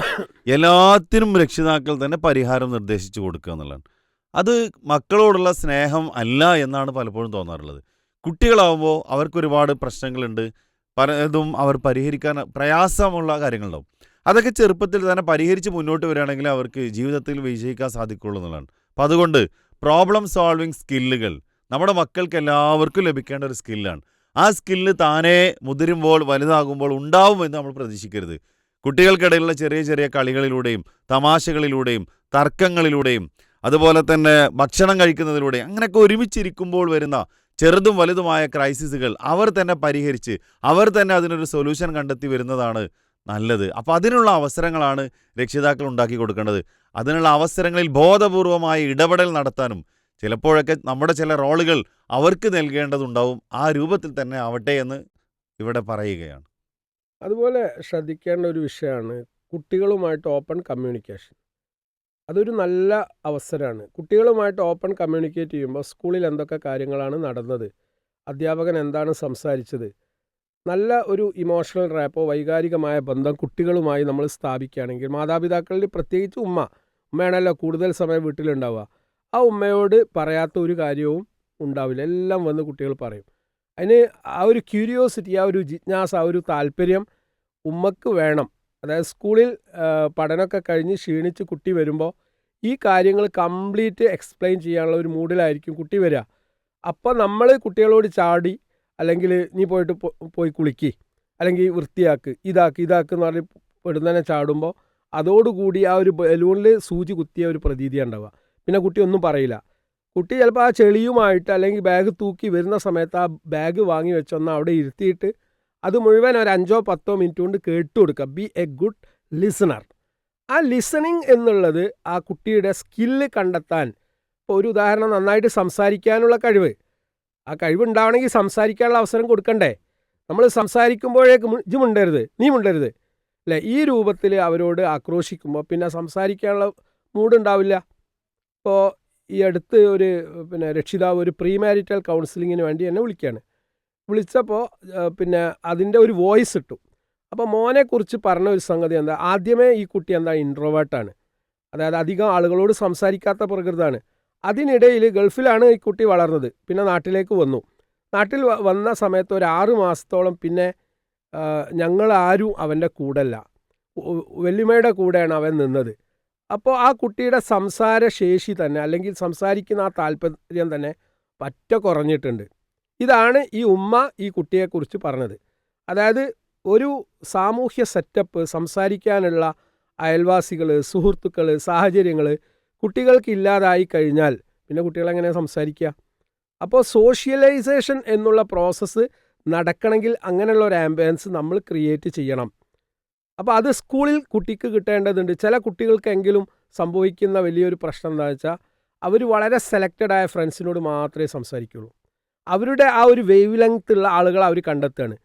എല്ലാത്തിനും രക്ഷിതാക്കൾ തന്നെ പരിഹാരം നിർദ്ദേശിച്ചു കൊടുക്കുക എന്നുള്ളതാണ്. അത് മക്കളോടുള്ള സ്നേഹം അല്ല എന്നാണ് പലപ്പോഴും തോന്നാറുള്ളത്. കുട്ടികളാവുമ്പോൾ അവർക്കൊരുപാട് പ്രശ്നങ്ങളുണ്ട്. പലതും അവർ പരിഹരിക്കാൻ പ്രയാസമുള്ള കാര്യങ്ങളുണ്ടാവും. അതൊക്കെ ചെറുപ്പത്തിൽ തന്നെ പരിഹരിച്ച് മുന്നോട്ട് വരികയാണെങ്കിൽ അവർക്ക് ജീവിതത്തിൽ വിജയിക്കാൻ സാധിക്കുള്ളൂ എന്നുള്ളതാണ്. അപ്പം അതുകൊണ്ട് പ്രോബ്ലം സോൾവിങ് സ്കില്ലുകൾ നമ്മുടെ മക്കൾക്ക് എല്ലാവർക്കും ലഭിക്കേണ്ട ഒരു സ്കില്ലാണ്. ആ സ്കില്ല് താനേ മുതിരുമ്പോൾ വലുതാകുമ്പോൾ ഉണ്ടാവുമെന്ന് നമ്മൾ പ്രതീക്ഷിക്കരുത്. കുട്ടികൾക്കിടയിലുള്ള ചെറിയ ചെറിയ കളികളിലൂടെയും തമാശകളിലൂടെയും തർക്കങ്ങളിലൂടെയും അതുപോലെ തന്നെ ഭക്ഷണം കഴിക്കുന്നതിലൂടെയും അങ്ങനെയൊക്കെ ഒരുമിച്ചിരിക്കുമ്പോൾ വരുന്ന ചെറുതും വലുതുമായ ക്രൈസിസുകൾ അവർ തന്നെ പരിഹരിച്ച് അവർ തന്നെ അതിനൊരു സൊല്യൂഷൻ കണ്ടെത്തി വരുന്നതാണ് നല്ലത്. അപ്പോൾ അതിനുള്ള അവസരങ്ങളാണ് രക്ഷിതാക്കൾ ഉണ്ടാക്കി കൊടുക്കേണ്ടത്. അതിനുള്ള അവസരങ്ങളിൽ ബോധപൂർവമായ ഇടപെടൽ നടത്താനും ചിലപ്പോഴൊക്കെ നമ്മുടെ ചില റോളുകൾ അവർക്ക് നൽകേണ്ടതുണ്ടാവും. ആ രൂപത്തിൽ തന്നെ ആവട്ടെ എന്ന് ഇവിടെ പറയുകയാണ്. അതുപോലെ ശ്രദ്ധിക്കേണ്ട ഒരു വിഷയമാണ് കുട്ടികളുമായിട്ട് ഓപ്പൺ കമ്മ്യൂണിക്കേഷൻ. അതൊരു നല്ല അവസരമാണ്. കുട്ടികളുമായിട്ട് ഓപ്പൺ കമ്മ്യൂണിക്കേറ്റ് ചെയ്യുമ്പോൾ സ്കൂളിൽ എന്തൊക്കെ കാര്യങ്ങളാണ് നടന്നത്, അധ്യാപകൻ എന്താണ് സംസാരിച്ചത്, നല്ല ഒരു ഇമോഷണൽ റാപ്പോ വൈകാരികമായ ബന്ധം കുട്ടികളുമായി നമ്മൾ സ്ഥാപിക്കുകയാണെങ്കിൽ, മാതാപിതാക്കളിൽ പ്രത്യേകിച്ച് ഉമ്മയാണല്ലോ കൂടുതൽ സമയം വീട്ടിലുണ്ടാവുക, ആ ഉമ്മയോട് പറയാത്ത ഒരു കാര്യവും ഉണ്ടാവില്ല. എല്ലാം വന്ന് കുട്ടികൾ പറയും. അതിന് ആ ഒരു ക്യൂരിയോസിറ്റി, ആ ഒരു ജിജ്ഞാസ, ആ ഒരു താല്പര്യം ഉമ്മക്ക് വേണം. അതായത് സ്കൂളിൽ പഠനമൊക്കെ കഴിഞ്ഞ് ക്ഷീണിച്ച് കുട്ടി വരുമ്പോൾ ഈ കാര്യങ്ങൾ കംപ്ലീറ്റ് എക്സ്പ്ലെയിൻ ചെയ്യാനുള്ള ഒരു മൂഡിലായിരിക്കും കുട്ടി വരിക. അപ്പോൾ നമ്മൾ കുട്ടികളോട് ചാടി അല്ലെങ്കിൽ നീ പോയി കുളിക്ക്, അല്ലെങ്കിൽ വൃത്തിയാക്ക്, ഇതാക്ക് എന്ന് പറഞ്ഞ് പെടുന്നതിനെ ചാടുമ്പോൾ അതോടുകൂടി ആ ഒരു ബലൂണിൽ സൂചി കുത്തിയ ഒരു പ്രതീതിയാണ് ഉണ്ടാവുക. പിന്നെ കുട്ടി ഒന്നും പറയില്ല. കുട്ടി ചിലപ്പോൾ ആ ചെളിയുമായിട്ട് അല്ലെങ്കിൽ ബാഗ് തൂക്കി വരുന്ന സമയത്ത് ആ ബാഗ് വാങ്ങി വെച്ചൊന്ന് അവിടെ ഇരുത്തിയിട്ട് അത് മുഴുവൻ ഒരു 5-10 മിനിറ്റ് കൊണ്ട് കേട്ടു കൊടുക്കുക. B A good listener. ആ ലിസണിങ് എന്നുള്ളത് ആ കുട്ടിയുടെ സ്കില്ല് കണ്ടെത്താൻ, ഇപ്പോൾ ഒരു ഉദാഹരണം, നന്നായിട്ട് സംസാരിക്കാനുള്ള കഴിവ്, ആ കഴിവുണ്ടാവണമെങ്കിൽ സംസാരിക്കാനുള്ള അവസരം കൊടുക്കണ്ടേ? നമ്മൾ സംസാരിക്കുമ്പോഴേക്ക് ഇജ്ജ് മിണ്ടരുത്, നീ മിണ്ടരുത് അല്ലേ? ഈ രൂപത്തിൽ അവരോട് ആക്രോശിക്കുമ്പോൾ പിന്നെ സംസാരിക്കാനുള്ള മൂഡുണ്ടാവില്ല. ഇപ്പോൾ ഈ അടുത്ത് ഒരു രക്ഷിതാവ് ഒരു പ്രീ മാരിറ്റൽ കൗൺസിലിങ്ങിന് വേണ്ടി എന്നെ വിളിച്ചപ്പോൾ അതിൻ്റെ ഒരു വോയിസ് ഇട്ടു. അപ്പോൾ മോനെക്കുറിച്ച് പറഞ്ഞ ഒരു സംഗതി എന്താ, ആദ്യമേ ഈ കുട്ടി ഇൻട്രോവേർട്ടാണ്, അതായത് അധികം ആളുകളോട് സംസാരിക്കാത്ത പ്രകൃതമാണ്. അതിനിടയിൽ ഗൾഫിലാണ് ഈ കുട്ടി വളർന്നത്. പിന്നെ നാട്ടിലേക്ക് വന്നു. നാട്ടിൽ വന്ന സമയത്ത് ഒരു 6 മാസത്തോളം പിന്നെ ഞങ്ങളാരും അവൻ്റെ കൂടല്ല, വല്യമ്മയുടെ കൂടെയാണ് അവൻ നിന്നത്. അപ്പോൾ ആ കുട്ടിയുടെ സംസാരശേഷി തന്നെ, അല്ലെങ്കിൽ സംസാരിക്കുന്ന ആ താല്പര്യം തന്നെ പറ്റ കുറഞ്ഞിട്ടുണ്ട്. ഇതാണ് ഈ ഉമ്മ ഈ കുട്ടിയെക്കുറിച്ച് പറഞ്ഞത്. അതായത് ഒരു സാമൂഹ്യ സെറ്റപ്പ്, സംസാരിക്കാനുള്ള അയൽവാസികൾ, സുഹൃത്തുക്കൾ, സാഹചര്യങ്ങൾ കുട്ടികൾക്ക് ഇല്ലാതായി കഴിഞ്ഞാൽ പിന്നെ കുട്ടികളെങ്ങനെ സംസാരിക്കുക? അപ്പോൾ സോഷ്യലൈസേഷൻ എന്നുള്ള പ്രോസസ്സ് നടക്കണമെങ്കിൽ അങ്ങനെയുള്ള ഒരു ആംബിയൻസ് നമ്മൾ ക്രിയേറ്റ് ചെയ്യണം. അപ്പോൾ അത് സ്കൂളിൽ കുട്ടിക്ക് കിട്ടേണ്ടതുണ്ട്. ചില കുട്ടികൾക്കെങ്കിലും സംഭവിക്കുന്ന വലിയൊരു പ്രശ്നം എന്താണെന്ന് വെച്ചാൽ അവർ വളരെ സെലക്റ്റഡായ ഫ്രണ്ട്സിനോട് മാത്രമേ സംസാരിക്കുള്ളൂ. അവരുടെ ആ ഒരു വേവ് ലെങ്ത് ഉള്ള ആളുകൾ അവർ കണ്ടെത്തുകയാണ്.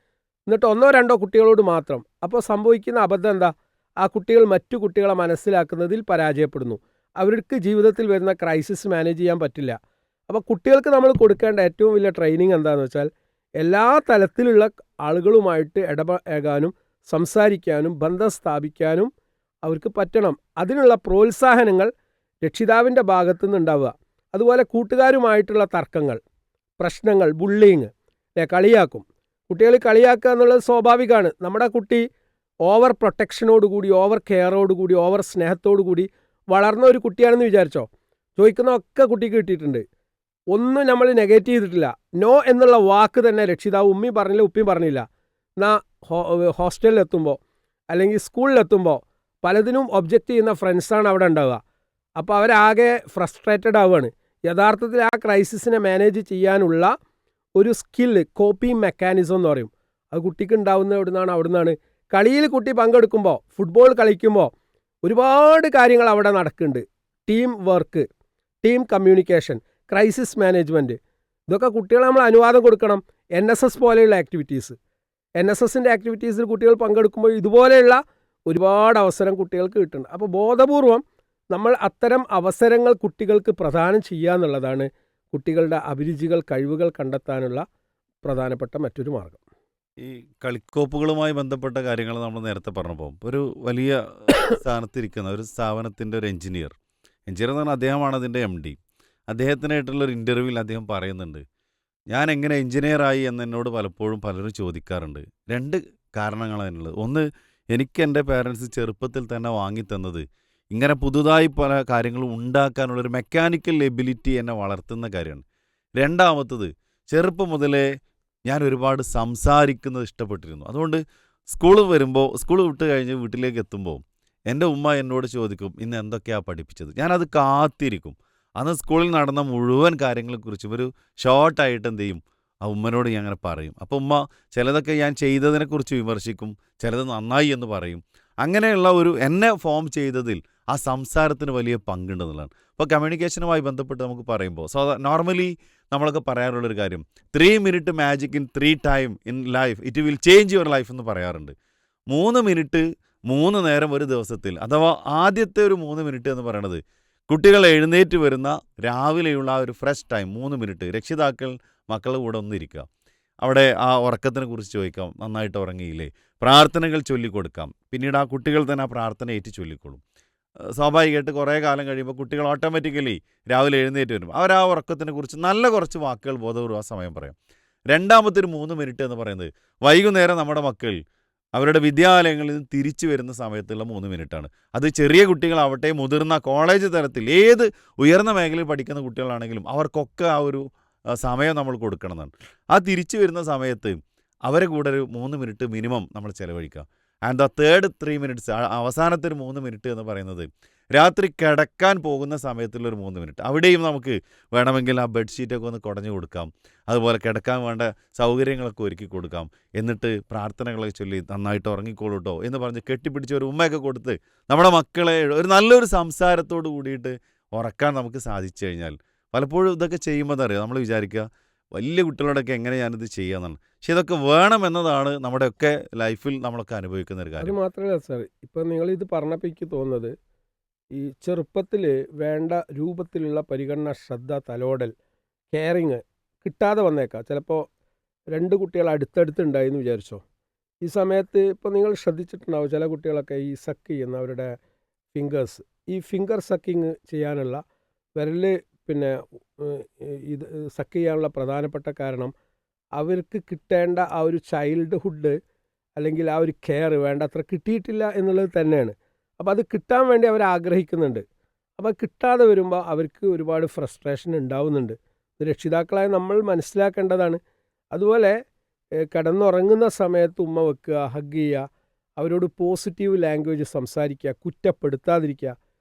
എന്നിട്ട് 1-2 കുട്ടികളോട് മാത്രം. അപ്പോൾ സംഭവിക്കുന്ന അബദ്ധം എന്താ? ആ കുട്ടികൾ മറ്റു കുട്ടികളെ മനസ്സിലാക്കുന്നതിൽ പരാജയപ്പെടുന്നു. അവർക്ക് ജീവിതത്തിൽ വരുന്ന ക്രൈസിസ് മാനേജ് ചെയ്യാൻ പറ്റില്ല. അപ്പോൾ കുട്ടികൾക്ക് നമ്മൾ കൊടുക്കേണ്ട ഏറ്റവും വലിയ ട്രെയിനിങ് എന്താണെന്ന് വെച്ചാൽ എല്ലാ തലത്തിലുള്ള ആളുകളുമായിട്ട് ഇടപഴകാനും സംസാരിക്കാനും ബന്ധം സ്ഥാപിക്കാനും അവർക്ക് പറ്റണം. അതിനുള്ള പ്രോത്സാഹനങ്ങൾ രക്ഷിതാവിൻ്റെ ഭാഗത്തു നിന്നുണ്ടാവുക. അതുപോലെ കൂട്ടുകാരുമായിട്ടുള്ള തർക്കങ്ങൾ, പ്രശ്നങ്ങൾ, ബുള്ളിങ്, കളിയാക്കും. കുട്ടികൾ കളിയാക്കുക എന്നുള്ളത് സ്വാഭാവികമാണ്. നമ്മുടെ കുട്ടി ഓവർ പ്രൊട്ടക്ഷനോടുകൂടി, ഓവർ കെയറോടുകൂടി, ഓവർ സ്നേഹത്തോടുകൂടി വളർന്ന ഒരു കുട്ടിയാണെന്ന് വിചാരിച്ചോ, ചോദിക്കുന്നതൊക്കെ കുട്ടിക്ക് കിട്ടിയിട്ടുണ്ട്. ഒന്നും നമ്മൾ നെഗറ്റീവ് ചെയ്തിട്ടില്ല. നോ എന്നുള്ള വാക്ക് തന്നെ രക്ഷിതാവ് ഉമ്മയും പറഞ്ഞില്ല, ഉപ്പയും പറഞ്ഞില്ല. എന്നാൽ ഹോസ്റ്റലിലെത്തുമ്പോൾ അല്ലെങ്കിൽ സ്കൂളിലെത്തുമ്പോൾ പലതിനും ഒബ്ജക്റ്റ് ചെയ്യുന്ന ഫ്രണ്ട്സാണ് അവിടെ ഉണ്ടാവുക. അപ്പോൾ അവരാകെ ഫ്രസ്ട്രേറ്റഡ് ആവുകയാണ്. യഥാർത്ഥത്തിൽ ആ ക്രൈസിസിനെ മാനേജ് ചെയ്യാനുള്ള ഒരു സ്കില്ല്, കോപ്പിംഗ് മെക്കാനിസം എന്ന് പറയും, അത് കുട്ടിക്ക് ഉണ്ടാവുന്ന അവിടുന്നാണ്. കളിയിൽ കുട്ടി പങ്കെടുക്കുമ്പോൾ, ഫുട്ബോൾ കളിക്കുമ്പോൾ ഒരുപാട് കാര്യങ്ങൾ അവിടെ നടക്കുന്നുണ്ട്. Team work, team communication, crisis management, ഇതൊക്കെ കുട്ടികളെ നമ്മൾ അനുവാദം കൊടുക്കണം. NSS പോലെയുള്ള ആക്ടിവിറ്റീസ്, NSSൻ്റെ ആക്ടിവിറ്റീസിൽ കുട്ടികൾ പങ്കെടുക്കുമ്പോൾ ഇതുപോലെയുള്ള ഒരുപാട് അവസരം കുട്ടികൾക്ക് കിട്ടുന്നുണ്ട്. അപ്പോൾ ബോധപൂർവം നമ്മൾ അത്തരം അവസരങ്ങൾ കുട്ടികൾക്ക് പ്രദാനം ചെയ്യുക എന്നുള്ളതാണ് കുട്ടികളുടെ അഭിരുചികൾ, കഴിവുകൾ കണ്ടെത്താനുള്ള പ്രധാനപ്പെട്ട മറ്റൊരു മാർഗം. ഈ കളിക്കോപ്പുകളുമായി ബന്ധപ്പെട്ട കാര്യങ്ങൾ നമ്മൾ നേരത്തെ പറഞ്ഞപ്പോൾ ഒരു വലിയ സ്ഥാനത്തിരിക്കുന്ന ഒരു സ്ഥാപനത്തിൻ്റെ ഒരു എഞ്ചിനീയർ എന്ന് പറഞ്ഞാൽ അദ്ദേഹമാണ് അതിൻ്റെ MD. അദ്ദേഹത്തിനായിട്ടുള്ളൊരു ഇൻ്റർവ്യൂവിൽ അദ്ദേഹം പറയുന്നുണ്ട്, ഞാൻ എങ്ങനെ എഞ്ചിനീയറായി എന്ന് എന്നോട് പലപ്പോഴും പലരും ചോദിക്കാറുണ്ട്. 2 കാരണങ്ങളാണ് അതിനുള്ളത്. ഒന്ന്, എനിക്ക് എൻ്റെ പേരൻസ് ചെറുപ്പത്തിൽ തന്നെ വാങ്ങിത്തന്നത് ഇങ്ങനെ പുതുതായി പല കാര്യങ്ങളും ഉണ്ടാക്കാനുള്ളൊരു മെക്കാനിക്കൽ എബിലിറ്റി എന്നെ വളർത്തുന്ന കാര്യമാണ്. രണ്ടാമത്തത്, ചെറുപ്പം മുതലേ ഞാൻ ഒരുപാട് സംസാരിക്കുന്നത് ഇഷ്ടപ്പെട്ടിരുന്നു. അതുകൊണ്ട് സ്കൂൾ വിട്ട് കഴിഞ്ഞ് വീട്ടിലേക്ക് എത്തുമ്പോൾ എൻ്റെ ഉമ്മ എന്നോട് ചോദിക്കും, ഇന്ന് എന്തൊക്കെയാണ് പഠിപ്പിച്ചത്. ഞാനത് കാത്തിരിക്കും. അന്ന് സ്കൂളിൽ നടന്ന മുഴുവൻ കാര്യങ്ങളെക്കുറിച്ചും ഒരു ഷോർട്ടായിട്ട് എന്ത് ചെയ്യും, ആ ഉമ്മനോട് ഞാൻ അങ്ങനെ പറയും. അപ്പോൾ ഉമ്മ ചിലതൊക്കെ ഞാൻ ചെയ്തതിനെക്കുറിച്ച് വിമർശിക്കും, ചിലത് നന്നായി എന്ന് പറയും. അങ്ങനെയുള്ള ഒരു എന്നെ ഫോം ചെയ്തതിൽ ആ സംസാരത്തിന് വലിയ പങ്കുണ്ടെന്നുള്ളതാണ്. അപ്പോൾ കമ്മ്യൂണിക്കേഷനുമായി ബന്ധപ്പെട്ട് നമുക്ക് പറയുമ്പോൾ നോർമലി നമ്മളൊക്കെ പറയാറുള്ളൊരു കാര്യം, 3 minute magic in 3 time in life it will change your life എന്ന് പറയാറുണ്ട്. 3 മിനിറ്റ് 3 നേരം ഒരു ദിവസത്തിൽ, അഥവാ ആദ്യത്തെ ഒരു 3 മിനിറ്റ് എന്ന് പറയണത് കുട്ടികൾ എഴുന്നേറ്റ് വരുന്ന രാവിലെയുള്ള ആ ഒരു ഫ്രഷ് ടൈം 3 മിനിറ്റ് രക്ഷിതാക്കൾ മക്കളുടെ കൂടെ ഒന്നിരിക്കുക. അവിടെ ആ ഉറക്കത്തിനെ കുറിച്ച് ചോദിക്കാം, നന്നായിട്ട് ഉറങ്ങിയില്ലേ, പ്രാർത്ഥനകൾ ചൊല്ലിക്കൊടുക്കാം. പിന്നീട് ആ കുട്ടികൾ തന്നെ ആ പ്രാർത്ഥന ഏറ്റ് ചൊല്ലിക്കൊള്ളും. സ്വാഭാവികമായിട്ട് കുറേ കാലം കഴിയുമ്പോൾ കുട്ടികൾ ഓട്ടോമാറ്റിക്കലി രാവിലെ എഴുന്നേറ്റ് വരും. അവർ ആ ഉറക്കത്തിനെ കുറിച്ച് നല്ല കുറച്ച് വാക്കുകൾ ബോധപൂർവ്വം ആ സമയം പറയാം. രണ്ടാമത്തെ ഒരു 3 മിനിറ്റ് എന്ന് പറയുന്നത് വൈകുന്നേരം നമ്മുടെ മക്കൾ അവരുടെ വിദ്യാലയങ്ങളിൽ നിന്ന് തിരിച്ചു വരുന്ന സമയത്തുള്ള 3 മിനിറ്റാണ്. അത് ചെറിയ കുട്ടികളാവട്ടെ, മുതിർന്ന കോളേജ് തലത്തിൽ ഏത് ഉയർന്ന മേഖലയിൽ പഠിക്കുന്ന കുട്ടികളാണെങ്കിലും അവർക്കൊക്കെ ആ ഒരു സമയം നമ്മൾ കൊടുക്കണമെന്നാണ്. ആ തിരിച്ചു വരുന്ന സമയത്ത് അവരെ കൂടെ ഒരു 3 മിനിറ്റ് മിനിമം നമ്മൾ ചിലവഴിക്കുക. ആൻഡ് ദ തേർഡ് 3 മിനിറ്റ്സ്, അവസാനത്തെ ഒരു 3 മിനിറ്റ് എന്ന് പറയുന്നത് രാത്രി കിടക്കാൻ പോകുന്ന സമയത്തുള്ളൊരു 3 മിനിറ്റ്. അവിടെയും നമുക്ക് വേണമെങ്കിൽ ആ ബെഡ്ഷീറ്റൊക്കെ ഒന്ന് കുടഞ്ഞു കൊടുക്കാം, അതുപോലെ കിടക്കാൻ വേണ്ട സൗകര്യങ്ങളൊക്കെ ഒരുക്കി കൊടുക്കാം. എന്നിട്ട് പ്രാർത്ഥനകളൊക്കെ ചൊല്ലി നന്നായിട്ട് ഉറങ്ങിക്കോളൂ കേട്ടോ എന്ന് പറഞ്ഞ് കെട്ടിപ്പിടിച്ച് ഒരു ഉമ്മയൊക്കെ കൊടുത്ത് നമ്മുടെ മക്കളെ ഒരു നല്ലൊരു സംസാരത്തോട് കൂടിയിട്ട് ഉറക്കാൻ നമുക്ക് സാധിച്ചു കഴിഞ്ഞാൽ, പലപ്പോഴും ഇതൊക്കെ ചെയ്യുമ്പോൾ എന്താ അറിയുക, നമ്മൾ വിചാരിക്കുക വലിയ കുട്ടികളോടൊക്കെ എങ്ങനെ ഞാനിത് ചെയ്യാമെന്നാണ്. പക്ഷെ ഇതൊക്കെ വേണമെന്നതാണ് നമ്മുടെയൊക്കെ ലൈഫിൽ നമ്മളൊക്കെ അനുഭവിക്കുന്ന ഒരു അത് കാര്യം. മാത്രമല്ല സാർ, ഇപ്പം നിങ്ങളിത് പറഞ്ഞപ്പോൾ എനിക്ക് തോന്നുന്നത്, ഈ ചെറുപ്പത്തിൽ വേണ്ട രൂപത്തിലുള്ള പരിഗണന, ശ്രദ്ധ, തലോടൽ, കെയറിങ് കിട്ടാതെ വന്നേക്കാം. ചിലപ്പോൾ 2 കുട്ടികൾ അടുത്തടുത്തുണ്ടായി എന്ന് വിചാരിച്ചോ, ഈ സമയത്ത് ഇപ്പോൾ നിങ്ങൾ ശ്രദ്ധിച്ചിട്ടുണ്ടാവും, ചില കുട്ടികളൊക്കെ ഈ സക്ക് ചെയ്യുന്ന അവരുടെ ഫിംഗേഴ്സ്, ഈ ഫിംഗർ സക്കിങ് ചെയ്യാനുള്ള വിരൽ പിന്നെ ഇത് സക്ക് ചെയ്യാനുള്ള പ്രധാനപ്പെട്ട കാരണം അവർക്ക് കിട്ടേണ്ട ആ ഒരു ചൈൽഡ്ഹുഡ് അല്ലെങ്കിൽ ആ ഒരു കെയർ വേണ്ടത്ര കിട്ടിയിട്ടില്ല എന്നുള്ളത് തന്നെയാണ്. അപ്പോൾ അത് കിട്ടാൻ വേണ്ടി അവർ ആഗ്രഹിക്കുന്നുണ്ട്. അപ്പോൾ കിട്ടാതെ വരുമ്പോൾ അവർക്ക് ഒരുപാട് ഫ്രസ്ട്രേഷൻ ഉണ്ടാവുന്നുണ്ട്. ഇത് രക്ഷിതാക്കളായ നമ്മൾ മനസ്സിലാക്കേണ്ടതാണ്. അതുപോലെ കിടന്നുറങ്ങുന്ന സമയത്ത് ഉമ്മ വെക്കുക, ഹഗ് ചെയ്യുക, അവരോട് പോസിറ്റീവ് ലാംഗ്വേജ് സംസാരിക്കുക, കുറ്റപ്പെടുത്താതിരിക്കുക.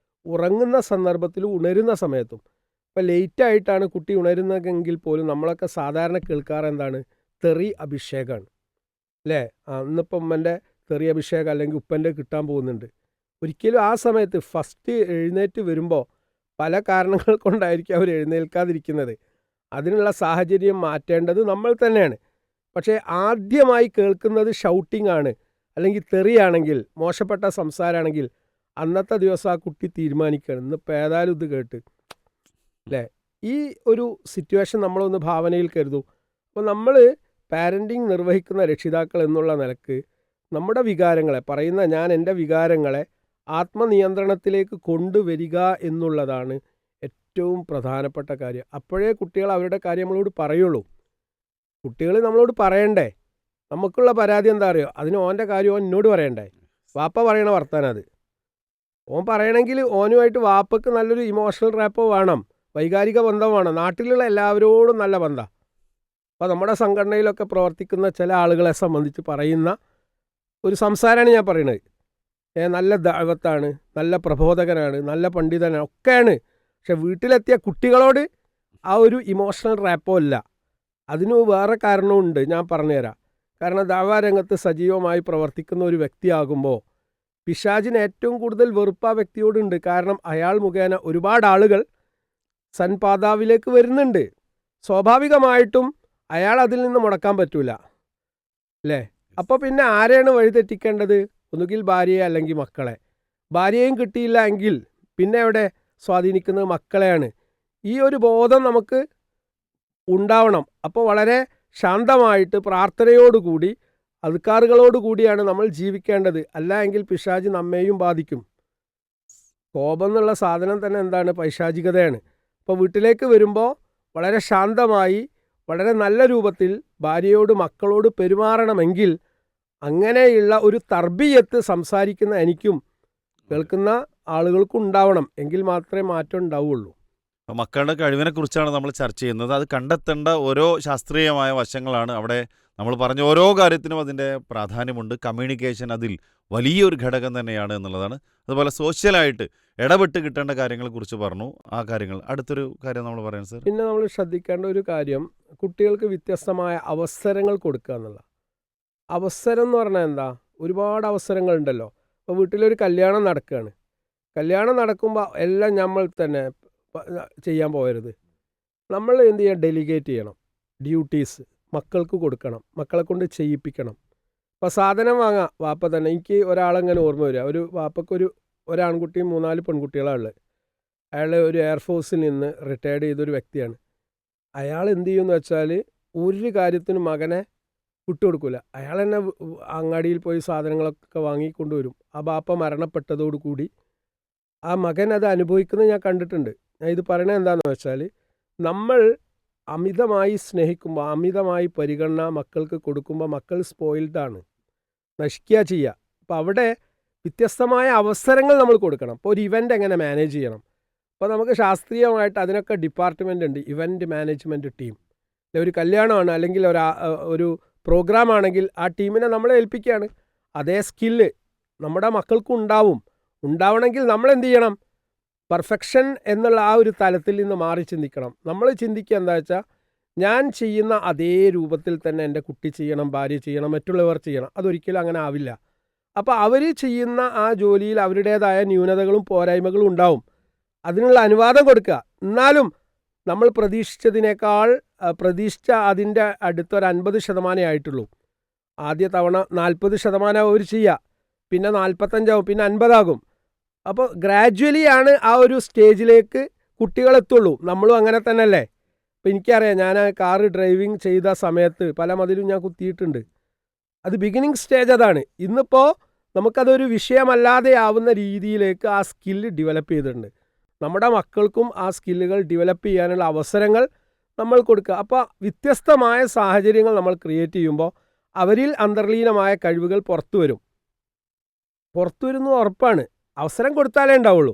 ഉറങ്ങുന്ന സന്ദർഭത്തിലും ഉണരുന്ന സമയത്തും. ഇപ്പോൾ ലേറ്റായിട്ടാണ് കുട്ടി ഉണരുന്നതെങ്കിൽ പോലും നമ്മളൊക്കെ സാധാരണ കേൾക്കാറ് എന്താണ്, തെറി അഭിഷേകമാണ് അല്ലേ. ഇന്നിപ്പോൾ ഉമ്മൻ്റെ തെറി അഭിഷേകം അല്ലെങ്കിൽ ഉപ്പൻ്റെ കിട്ടാൻ പോകുന്നുണ്ട്. ഒരിക്കലും ആ സമയത്ത് ഫസ്റ്റ് എഴുന്നേറ്റ് വരുമ്പോൾ പല കാരണങ്ങൾ കൊണ്ടായിരിക്കും അവർ എഴുന്നേൽക്കാതിരിക്കുന്നത്. അതിനുള്ള സാഹചര്യം മാറ്റേണ്ടത് നമ്മൾ തന്നെയാണ്. പക്ഷേ ആദ്യമായി കേൾക്കുന്നത് ഷൗട്ടിംഗ് ആണ് അല്ലെങ്കിൽ തെറിയാണെങ്കിൽ, മോശപ്പെട്ട സംസാരമാണെങ്കിൽ അന്നത്തെ ദിവസം ആ കുട്ടി തീരുമാനിക്കുകയാണ്, ഇന്നിപ്പോൾ ഏതായാലും ഇത് കേട്ട് അല്ലേ. ഈ ഒരു സിറ്റുവേഷൻ നമ്മളൊന്ന് ഭാവനയിൽ കരുതൂ. അപ്പോൾ നമ്മൾ പാരൻറ്റിങ് നിർവഹിക്കുന്ന രക്ഷിതാക്കൾ എന്നുള്ള നിലക്ക് നമ്മുടെ വികാരങ്ങളെ, പറയുന്ന ഞാൻ എൻ്റെ വികാരങ്ങളെ ആത്മനിയന്ത്രണത്തിലേക്ക് കൊണ്ടുവരിക എന്നുള്ളതാണ് ഏറ്റവും പ്രധാനപ്പെട്ട കാര്യം. അപ്പോഴേ കുട്ടികൾ അവരുടെ കാര്യം നമ്മളോട് പറയുള്ളൂ. കുട്ടികൾ നമ്മളോട് പറയണ്ടേ. നമുക്കുള്ള പരാതി എന്താ അറിയോ, അതിന് ഓൻ്റെ കാര്യം ഓൻ എന്നോട് പറയണ്ടേ. വാപ്പ പറയണ വർത്താനം അത്. ഓൻ പറയണമെങ്കിൽ ഓനുമായിട്ട് വാപ്പക്ക് നല്ലൊരു ഇമോഷണൽ റാപ്പോ വേണം, വൈകാരിക ബന്ധം വേണം, നാട്ടിലുള്ള എല്ലാവരോടും നല്ല ബന്ധം. അപ്പോൾ നമ്മുടെ സംഘടനയിലൊക്കെ പ്രവർത്തിക്കുന്ന ചില ആളുകളെ സംബന്ധിച്ച് പറയുന്ന ഒരു സംസാരമാണ് ഞാൻ പറയുന്നത്. നല്ല ദഅവത്താണ്, നല്ല പ്രബോധകനാണ്, നല്ല പണ്ഡിതനാണ്, ഒക്കെയാണ്. പക്ഷെ വീട്ടിലെത്തിയ കുട്ടികളോട് ആ ഒരു ഇമോഷണൽ റാപ്പോ ഇല്ല. അതിന് വേറെ കാരണമുണ്ട്, ഞാൻ പറഞ്ഞുതരാം. കാരണം ദഅവ രംഗത്ത് സജീവമായി പ്രവർത്തിക്കുന്ന ഒരു വ്യക്തിയാകുമ്പോൾ പിശാചിന് ഏറ്റവും കൂടുതൽ വെറുപ്പ് ആ വ്യക്തിയോടുണ്ട്. കാരണം അയാൾ മുഖേന ഒരുപാട് ആളുകൾ സൻപാതാവിലേക്ക് വരുന്നുണ്ട്. സ്വാഭാവികമായിട്ടും അയാൾ അതിൽ നിന്ന് മുടക്കാൻ പറ്റൂല അല്ലേ. അപ്പോൾ പിന്നെ ആരെയാണ് വഴിതെറ്റിക്കേണ്ടത്? ഒന്നുകിൽ ഭാര്യയെ അല്ലെങ്കിൽ മക്കളെ. ഭാര്യയെയും കിട്ടിയില്ല എങ്കിൽ പിന്നെ എവിടെ സ്വാധീനിക്കുന്നത് മക്കളെയാണ്. ഈ ഒരു ബോധം നമുക്ക് ഉണ്ടാവണം. അപ്പോൾ വളരെ ശാന്തമായിട്ട് പ്രാർത്ഥനയോടുകൂടി അദ്കാറുകളോടുകൂടിയാണ് നമ്മൾ ജീവിക്കേണ്ടത്. അല്ല എങ്കിൽ പിശാച് നമ്മെയും ബാധിക്കും. കോപം എന്നുള്ള സാധനം തന്നെ എന്താണ്? പൈശാചികതയാണ്. അപ്പോൾ വീട്ടിലേക്ക് വരുമ്പോൾ വളരെ ശാന്തമായി വളരെ നല്ല രൂപത്തിൽ ഭാര്യയോട് മക്കളോട് പെരുമാറണമെങ്കിൽ അങ്ങനെയുള്ള ഒരു തർബിയത്ത് സംസാരിക്കുന്ന എനിക്കും കേൾക്കുന്ന ആളുകൾക്കും ഉണ്ടാവണം. എങ്കിൽ മാത്രമേ മാറ്റം ഉണ്ടാവുകയുള്ളൂ. മക്കളുടെ കഴിവിനെ കുറിച്ചാണ് നമ്മൾ ചർച്ച ചെയ്യുന്നത്. അത് കണ്ടെത്തേണ്ട ഓരോ ശാസ്ത്രീയമായ വശങ്ങളാണ്. അവിടെ നമ്മൾ പറഞ്ഞ ഓരോ കാര്യത്തിനും അതിൻ്റെ പ്രാധാന്യമുണ്ട്. കമ്മ്യൂണിക്കേഷൻ അതിൽ വലിയൊരു ഘടകം തന്നെയാണ് എന്നുള്ളതാണ്. അതുപോലെ സോഷ്യലായിട്ട് ഇടപെട്ട് കിട്ടേണ്ട കാര്യങ്ങളെക്കുറിച്ച് പറഞ്ഞു. ആ കാര്യങ്ങൾ അടുത്തൊരു കാര്യം നമ്മൾ പറയാം സർ. പിന്നെ നമ്മൾ ശ്രദ്ധിക്കേണ്ട ഒരു കാര്യം കുട്ടികൾക്ക് വ്യത്യസ്തമായ അവസരങ്ങൾ കൊടുക്കുക എന്നുള്ള. അവസരം എന്ന് പറഞ്ഞാൽ എന്താ? ഒരുപാട് അവസരങ്ങളുണ്ടല്ലോ. അപ്പോൾ വീട്ടിലൊരു കല്യാണം നടക്കുകയാണ്. കല്യാണം നടക്കുമ്പോൾ എല്ലാം നമ്മൾ തന്നെ ചെയ്യാൻ പോകരുത്. നമ്മൾ എന്ത് ചെയ്യുക? ഡെലിഗേറ്റ് ചെയ്യണം. ഡ്യൂട്ടീസ് മക്കൾക്ക് കൊടുക്കണം. മക്കളെ കൊണ്ട് ചെയ്യിപ്പിക്കണം. അപ്പോൾ സാധനം വാങ്ങാം വാപ്പ തന്നെ. എനിക്ക് ഒരാളെങ്ങനെ ഓർമ്മ വരിക, ഒരു വാപ്പക്കൊരു ഒരാൺകുട്ടിയും 3-4 പെൺകുട്ടികളാണ് ഉള്ളത്. അയാൾ ഒരു എയർഫോഴ്സിൽ നിന്ന് റിട്ടയർഡ് ചെയ്തൊരു വ്യക്തിയാണ്. അയാൾ എന്ത് ചെയ്യുമെന്ന് വെച്ചാൽ ഒരു കാര്യത്തിനും മകനെ വിട്ടുകൊടുക്കില്ല. അയാൾ തന്നെ അങ്ങാടിയിൽ പോയി സാധനങ്ങളൊക്കെ വാങ്ങിക്കൊണ്ടുവരും. ആ ബാപ്പ മരണപ്പെട്ടതോടുകൂടി ആ മകൻ അത് അനുഭവിക്കുന്നത് ഞാൻ കണ്ടിട്ടുണ്ട്. ഞാൻ ഇത് പറയണത് എന്താണെന്ന് വെച്ചാൽ നമ്മൾ അമിതമായി സ്നേഹിക്കുമ്പോൾ അമിതമായി പരിഗണന മക്കൾക്ക് കൊടുക്കുമ്പോൾ മക്കൾ സ്പോയിൽഡാണ്, നശിക്കുക ചെയ്യുക. അപ്പോൾ അവിടെ വ്യത്യസ്തമായ അവസരങ്ങൾ നമ്മൾ കൊടുക്കണം. ഇപ്പോൾ ഒരു ഇവൻ്റ് എങ്ങനെ മാനേജ് ചെയ്യണം. അപ്പോൾ നമുക്ക് ശാസ്ത്രീയമായിട്ട് അതിനൊക്കെ ഡിപ്പാർട്ട്മെൻ്റ് ഉണ്ട്. Event management team. ഒരു കല്യാണമാണ് അല്ലെങ്കിൽ ഒരു പ്രോഗ്രാം ആണെങ്കിൽ ആ ടീമിനെ നമ്മളെ ഏൽപ്പിക്കുകയാണ്. അതേ സ്കില്ല് നമ്മുടെ മക്കൾക്കും ഉണ്ടാവണമെങ്കിൽ നമ്മൾ എന്ത് ചെയ്യണം? പെർഫെക്ഷൻ എന്നുള്ള ആ ഒരു തലത്തിൽ നിന്ന് മാറി ചിന്തിക്കണം. നമ്മൾ ചിന്തിക്കുക എന്താ വെച്ചാൽ ഞാൻ ചെയ്യുന്ന അതേ രൂപത്തിൽ തന്നെ എൻ്റെ കുട്ടി ചെയ്യണം, ഭാര്യ ചെയ്യണം, മറ്റുള്ളവർ ചെയ്യണം. അതൊരിക്കലും അങ്ങനെ ആവില്ല. അപ്പോൾ അവർ ചെയ്യുന്ന ആ ജോലിയിൽ അവരുടേതായ ന്യൂനതകളും പോരായ്മകളും ഉണ്ടാവും. അതിനുള്ള അനുവാദം കൊടുക്കുക. എന്നാലും നമ്മൾ പ്രതീക്ഷിച്ചതിനേക്കാൾ പ്രതീക്ഷിച്ച അതിൻ്റെ അടുത്തൊരു 50% ആയിട്ടുള്ളൂ. ആദ്യ തവണ 40% അവർ ചെയ്യുക, പിന്നെ 45 പിന്നെ 50 അപ്പോൾ ഗ്രാജ്വലി ആണ് ആ ഒരു സ്റ്റേജിലേക്ക് കുട്ടികളെത്തുള്ളൂ. നമ്മളും അങ്ങനെ തന്നെ അല്ലേ? അപ്പോൾ എനിക്കറിയാം, ഞാൻ കാറ് ഡ്രൈവിംഗ് ചെയ്ത സമയത്ത് പല മതിലും ഞാൻ കുത്തിയിട്ടുണ്ട്. അത് ബിഗിനിങ് സ്റ്റേജ് അതാണ്. ഇന്നിപ്പോൾ നമുക്കതൊരു വിഷയമല്ലാതെ ആവുന്ന രീതിയിലേക്ക് ആ സ്കില്ല് ഡെവലപ്പ് ചെയ്തിട്ടുണ്ട്. നമ്മുടെ മക്കൾക്കും ആ സ്കില്ലുകൾ ഡെവലപ്പ് ചെയ്യാനുള്ള അവസരങ്ങൾ നമ്മൾ കൊടുക്കുക. അപ്പോൾ വ്യത്യസ്തമായ സാഹചര്യങ്ങൾ നമ്മൾ ക്രിയേറ്റ് ചെയ്യുമ്പോൾ അവരിൽ അന്തർലീനമായ കഴിവുകൾ പുറത്തു വരുന്നു ഉറപ്പാണ്. അവസരം കൊടുത്താലേ ഉണ്ടാവുള്ളൂ.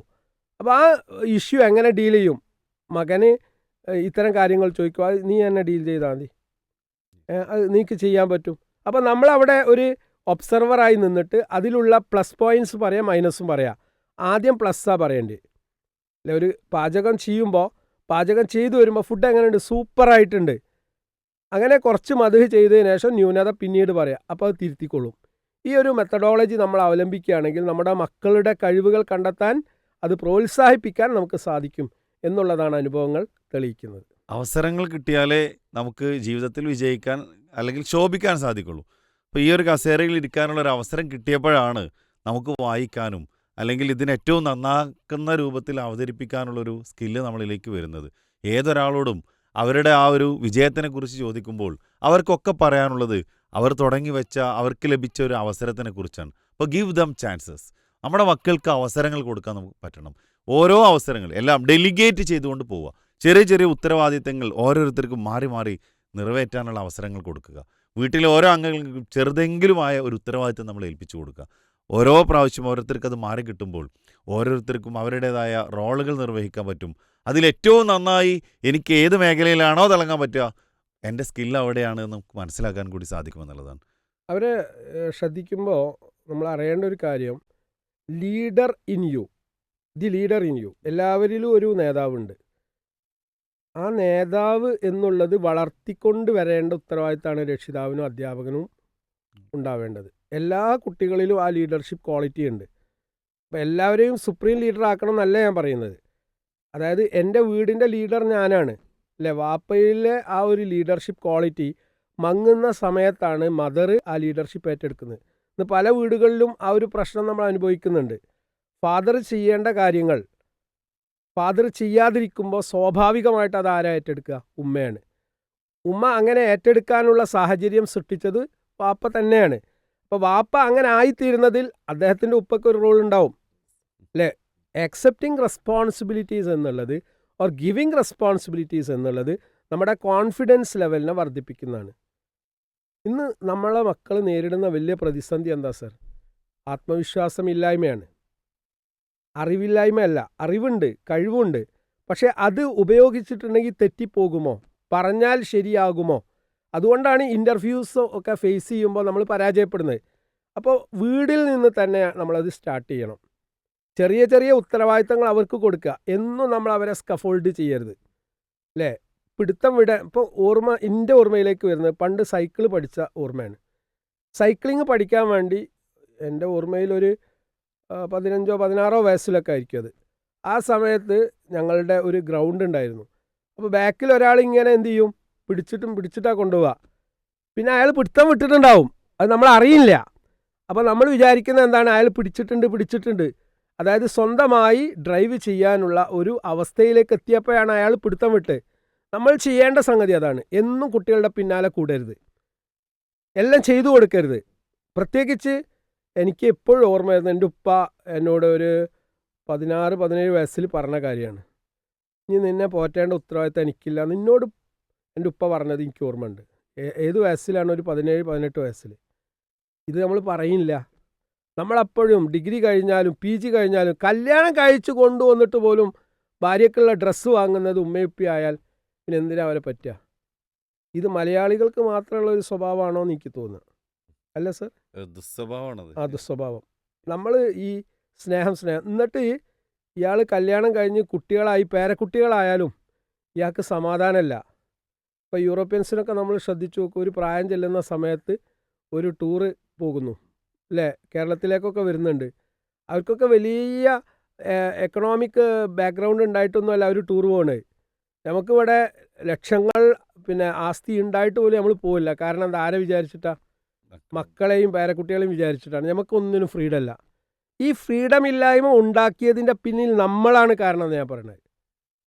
അപ്പോൾ ആ ഇഷ്യൂ എങ്ങനെ ഡീൽ ചെയ്യും? മകന് ഇത്തരം കാര്യങ്ങൾ ചോദിക്കുക, നീ എന്നെ ഡീൽ ചെയ്താൽ മതി, അത് നീക്ക് ചെയ്യാൻ പറ്റും. അപ്പോൾ നമ്മളവിടെ ഒരു ഒബ്സർവറായി നിന്നിട്ട് അതിലുള്ള പ്ലസ് പോയിൻറ്റ്സ് പറയാം, മൈനസും പറയാം. ആദ്യം പ്ലസ്സാണ് പറയേണ്ടത്. അല്ലെ, ഒരു പാചകം ചെയ്യുമ്പോൾ പാചകം ചെയ്തു വരുമ്പോൾ ഫുഡ് എങ്ങനെയുണ്ട്? സൂപ്പറായിട്ടുണ്ട്. അങ്ങനെ കുറച്ച് മധുഹ് ചെയ്തതിന് ശേഷം ന്യൂനത പിന്നീട് പറയാം. അപ്പോൾ അത് തിരുത്തിക്കൊള്ളും. ഈ ഒരു മെത്തഡോളജി നമ്മൾ അവലംബിക്കുകയാണെങ്കിൽ നമ്മുടെ മക്കളുടെ കഴിവുകൾ കണ്ടെത്താൻ, അത് പ്രോത്സാഹിപ്പിക്കാൻ നമുക്ക് സാധിക്കും എന്നുള്ളതാണ് അനുഭവങ്ങൾ തെളിയിക്കുന്നത്. അവസരങ്ങൾ കിട്ടിയാലേ നമുക്ക് ജീവിതത്തിൽ വിജയിക്കാൻ അല്ലെങ്കിൽ ശോഭിക്കാൻ സാധിക്കുള്ളൂ. അപ്പോൾ ഈ ഒരു കസേരയിൽ ഇരിക്കാനുള്ള ഒരു അവസരം കിട്ടിയപ്പോഴാണ് നമുക്ക് വായിക്കാനും അല്ലെങ്കിൽ ഇതിനെ ഏറ്റവും നന്നാക്കുന്ന രൂപത്തിൽ അവതരിപ്പിക്കാനുള്ളൊരു സ്കില്ല് നമ്മളിലേക്ക് വരുന്നത്. ഏതൊരാളോടും അവരുടെ ആ ഒരു വിജയത്തിനെക്കുറിച്ച് ചോദിക്കുമ്പോൾ അവർക്കൊക്കെ പറയാനുള്ളത് അവർ തുടങ്ങി വെച്ച, അവർക്ക് ലഭിച്ച ഒരു അവസരത്തിനെ കുറിച്ചാണ്. അപ്പോൾ ഗിവ് ദം ചാൻസസ്. നമ്മുടെ മക്കൾക്ക് അവസരങ്ങൾ കൊടുക്കാൻ നമുക്ക് പറ്റണം. ഓരോ അവസരങ്ങൾ എല്ലാം ഡെലിഗേറ്റ് ചെയ്തുകൊണ്ട് പോവുക. ചെറിയ ചെറിയ ഉത്തരവാദിത്തങ്ങൾ ഓരോരുത്തർക്കും മാറി മാറി നിറവേറ്റാനുള്ള അവസരങ്ങൾ കൊടുക്കുക. വീട്ടിലെ ഓരോ അംഗങ്ങൾക്കും ചെറുതെങ്കിലുമായ ഒരു ഉത്തരവാദിത്തം നമ്മൾ ഏൽപ്പിച്ചു കൊടുക്കുക. ഓരോ പ്രാവശ്യം ഓരോരുത്തർക്ക് അത് മാറി കിട്ടുമ്പോൾ ഓരോരുത്തർക്കും അവരുടേതായ റോളുകൾ നിർവഹിക്കാൻ പറ്റും. അതിലേറ്റവും നന്നായി എനിക്ക് ഏത് മേഖലയിലാണോ തിളങ്ങാൻ പറ്റുക, എൻ്റെ സ്കില്ല് അവിടെയാണ് നമുക്ക് മനസ്സിലാക്കാൻ കൂടി സാധിക്കുമെന്നുള്ളതാണ്. അവരെ ശ്രദ്ധിക്കുമ്പോൾ നമ്മൾ അറിയേണ്ട ഒരു കാര്യം, leader in you, the leader in you. എല്ലാവരിലും ഒരു നേതാവുണ്ട്. ആ നേതാവ് എന്നുള്ളത് വളർത്തിക്കൊണ്ട് വരേണ്ട ഉത്തരവാദിത്തമാണ് രക്ഷിതാവിനും അധ്യാപകനും ഉണ്ടാവേണ്ടത്. എല്ലാ കുട്ടികളിലും ആ ലീഡർഷിപ്പ് ക്വാളിറ്റി ഉണ്ട്. അപ്പോൾ എല്ലാവരെയും സുപ്രീം ലീഡർ ആക്കണം എന്നല്ല ഞാൻ പറയുന്നത്. അതായത് എൻ്റെ വീടിൻ്റെ ലീഡർ ഞാനാണ് അല്ലേ? വാപ്പയിലെ ആ ഒരു ലീഡർഷിപ്പ് ക്വാളിറ്റി മങ്ങുന്ന സമയത്താണ് മദർ ആ ലീഡർഷിപ്പ് ഏറ്റെടുക്കുന്നത്. ഇന്ന് പല വീടുകളിലും ആ ഒരു പ്രശ്നം നമ്മൾ അനുഭവിക്കുന്നുണ്ട്. ഫാദർ ചെയ്യേണ്ട കാര്യങ്ങൾ ഫാദർ ചെയ്യാതിരിക്കുമ്പോൾ സ്വാഭാവികമായിട്ട് അത് ആരാ ഏറ്റെടുക്കുക? ഉമ്മയാണ്. ഉമ്മ അങ്ങനെ ഏറ്റെടുക്കാനുള്ള സാഹചര്യം സൃഷ്ടിച്ചത് വാപ്പ തന്നെയാണ്. അപ്പോൾ വാപ്പ അങ്ങനെ ആയിത്തീരുന്നതിൽ അദ്ദേഹത്തിൻ്റെ ഉപ്പയ്ക്ക് ഒരു റോൾ ഉണ്ടാവും അല്ലേ? ആക്സെപ്റ്റിംഗ് റെസ്പോൺസിബിലിറ്റീസ് എന്നുള്ളത് ഓർ ഗിവിങ് റെസ്പോൺസിബിലിറ്റീസ് എന്നുള്ളത് നമ്മുടെ കോൺഫിഡൻസ് ലെവലിനെ വർദ്ധിപ്പിക്കുന്നതാണ്. ഇന്ന് നമ്മളെ മക്കൾ നേരിടുന്ന വലിയ പ്രതിസന്ധി എന്താ സർ? ആത്മവിശ്വാസമില്ലായ്മയാണ്. അറിവില്ലായ്മയല്ല, അറിവുണ്ട്, കഴിവുണ്ട്. പക്ഷേ അത് ഉപയോഗിച്ചിട്ടുണ്ടെങ്കിൽ തെറ്റിപ്പോകുമോ, പറഞ്ഞാൽ ശരിയാകുമോ? അതുകൊണ്ടാണ് ഇൻ്റർവ്യൂസ് ഒക്കെ ഫേസ് ചെയ്യുമ്പോൾ നമ്മൾ പരാജയപ്പെടുന്നത്. അപ്പോൾ വീടിൽ നിന്ന് തന്നെ നമ്മളത് സ്റ്റാർട്ട് ചെയ്യണം. ചെറിയ ചെറിയ ഉത്തരവാദിത്തങ്ങൾ അവർക്ക് കൊടുക്കുക. എന്നും നമ്മൾ അവരെ സ്കഫോൾഡ് ചെയ്യരുത് അല്ലേ? പിടുത്തം വിടാൻ ഇപ്പോൾ എൻ്റെ ഓർമ്മയിലേക്ക് വരുന്നത് പണ്ട് സൈക്കിൾ പഠിച്ച ഓർമ്മയാണ്. സൈക്ലിങ് പഠിക്കാൻ വേണ്ടി എൻ്റെ ഓർമ്മയിലൊരു 15-16 വയസ്സിലൊക്കെ ആയിരിക്കും അത്. ആ സമയത്ത് ഞങ്ങളുടെ ഒരു ഗ്രൗണ്ട് ഉണ്ടായിരുന്നു. അപ്പോൾ ബാക്കിൽ ഒരാൾ ഇങ്ങനെ എന്ത് ചെയ്യും, പിടിച്ചിട്ടാണ് കൊണ്ടുപോവുക. പിന്നെ അയാൾ പിടുത്തം വിട്ടിട്ടുണ്ടാവും, അത് നമ്മൾ അറിയില്ല. അപ്പോൾ നമ്മൾ വിചാരിക്കുന്നത് എന്താണ്, അയാൾ പിടിച്ചിട്ടുണ്ട്. അതായത് സ്വന്തമായി ഡ്രൈവ് ചെയ്യാനുള്ള ഒരു അവസ്ഥയിലേക്ക് എത്തിയപ്പോഴാണ് അയാൾ പിടുത്തം വിട്ട്. നമ്മൾ ചെയ്യേണ്ട സംഗതി അതാണ്. എന്നും കുട്ടികളുടെ പിന്നാലെ കൂടരുത്, എല്ലാം ചെയ്തു കൊടുക്കരുത്. പ്രത്യേകിച്ച് എനിക്ക് എപ്പോഴും ഓർമ്മ വരുന്നത് എൻ്റെ ഉപ്പ എന്നോട് ഒരു 16-17 വയസ്സിൽ പറഞ്ഞ കാര്യമാണ്. ഇനി നിന്നെ പോറ്റേണ്ട ഉത്തരവാദിത്തം എനിക്കില്ല. നിന്നോട് എൻ്റെ ഉപ്പ പറഞ്ഞത് എനിക്ക് ഓർമ്മയുണ്ട്. ഏത് വയസ്സിലാണ്? ഒരു 17-18 വയസ്സിൽ. ഇത് നമ്മൾ പറയില്ല. നമ്മളപ്പോഴും ഡിഗ്രി കഴിഞ്ഞാലും PG കഴിഞ്ഞാലും കല്യാണം കഴിച്ച് കൊണ്ടുവന്നിട്ട് പോലും ഭാര്യക്കുള്ള ഡ്രസ്സ് വാങ്ങുന്നത് ഉമ്മയുപ്പി ആയാൽ പിന്നെ എന്തിനാ അവരെ പറ്റുക? ഇത് മലയാളികൾക്ക് മാത്രമുള്ള ഒരു സ്വഭാവമാണോ എന്ന് എനിക്ക് തോന്നുന്നു. അല്ല സർ? ദുസ്വഭാവമാണത്. ആ ദുസ്വഭാവം. നമ്മൾ ഈ സ്നേഹം എന്നിട്ട് ഇയാൾ കല്യാണം കഴിഞ്ഞ് കുട്ടികളായി പേരക്കുട്ടികളായാലും ഇയാൾക്ക് സമാധാനമല്ല. ഇപ്പോൾ യൂറോപ്യൻസിനൊക്കെ നമ്മൾ ശ്രദ്ധിച്ചു നോക്കും, ഒരു പ്രായം ചെല്ലുന്ന സമയത്ത് ഒരു ടൂറ് പോകുന്നു അല്ലേ? കേരളത്തിലേക്കൊക്കെ വരുന്നുണ്ട്. അവർക്കൊക്കെ വലിയ എക്കണോമിക് ബാക്ക്ഗ്രൗണ്ട് ഉണ്ടായിട്ടൊന്നുമല്ല അവർ ടൂർ പോകുന്നത്. നമുക്കിവിടെ ലക്ഷങ്ങൾ പിന്നെ ആസ്തി ഉണ്ടായിട്ട് പോലും നമ്മൾ പോവില്ല. കാരണം എന്താ? ആരെ വിചാരിച്ചിട്ടാ? മക്കളെയും പേരക്കുട്ടികളെയും വിചാരിച്ചിട്ടാണ്. നമുക്കൊന്നിനും ഫ്രീഡം ഇല്ല. ഈ ഫ്രീഡം ഇല്ലായ്മ ഉണ്ടാക്കിയതിൻ്റെ പിന്നിൽ നമ്മളാണ് കാരണം എന്ന് ഞാൻ പറയുന്നത്.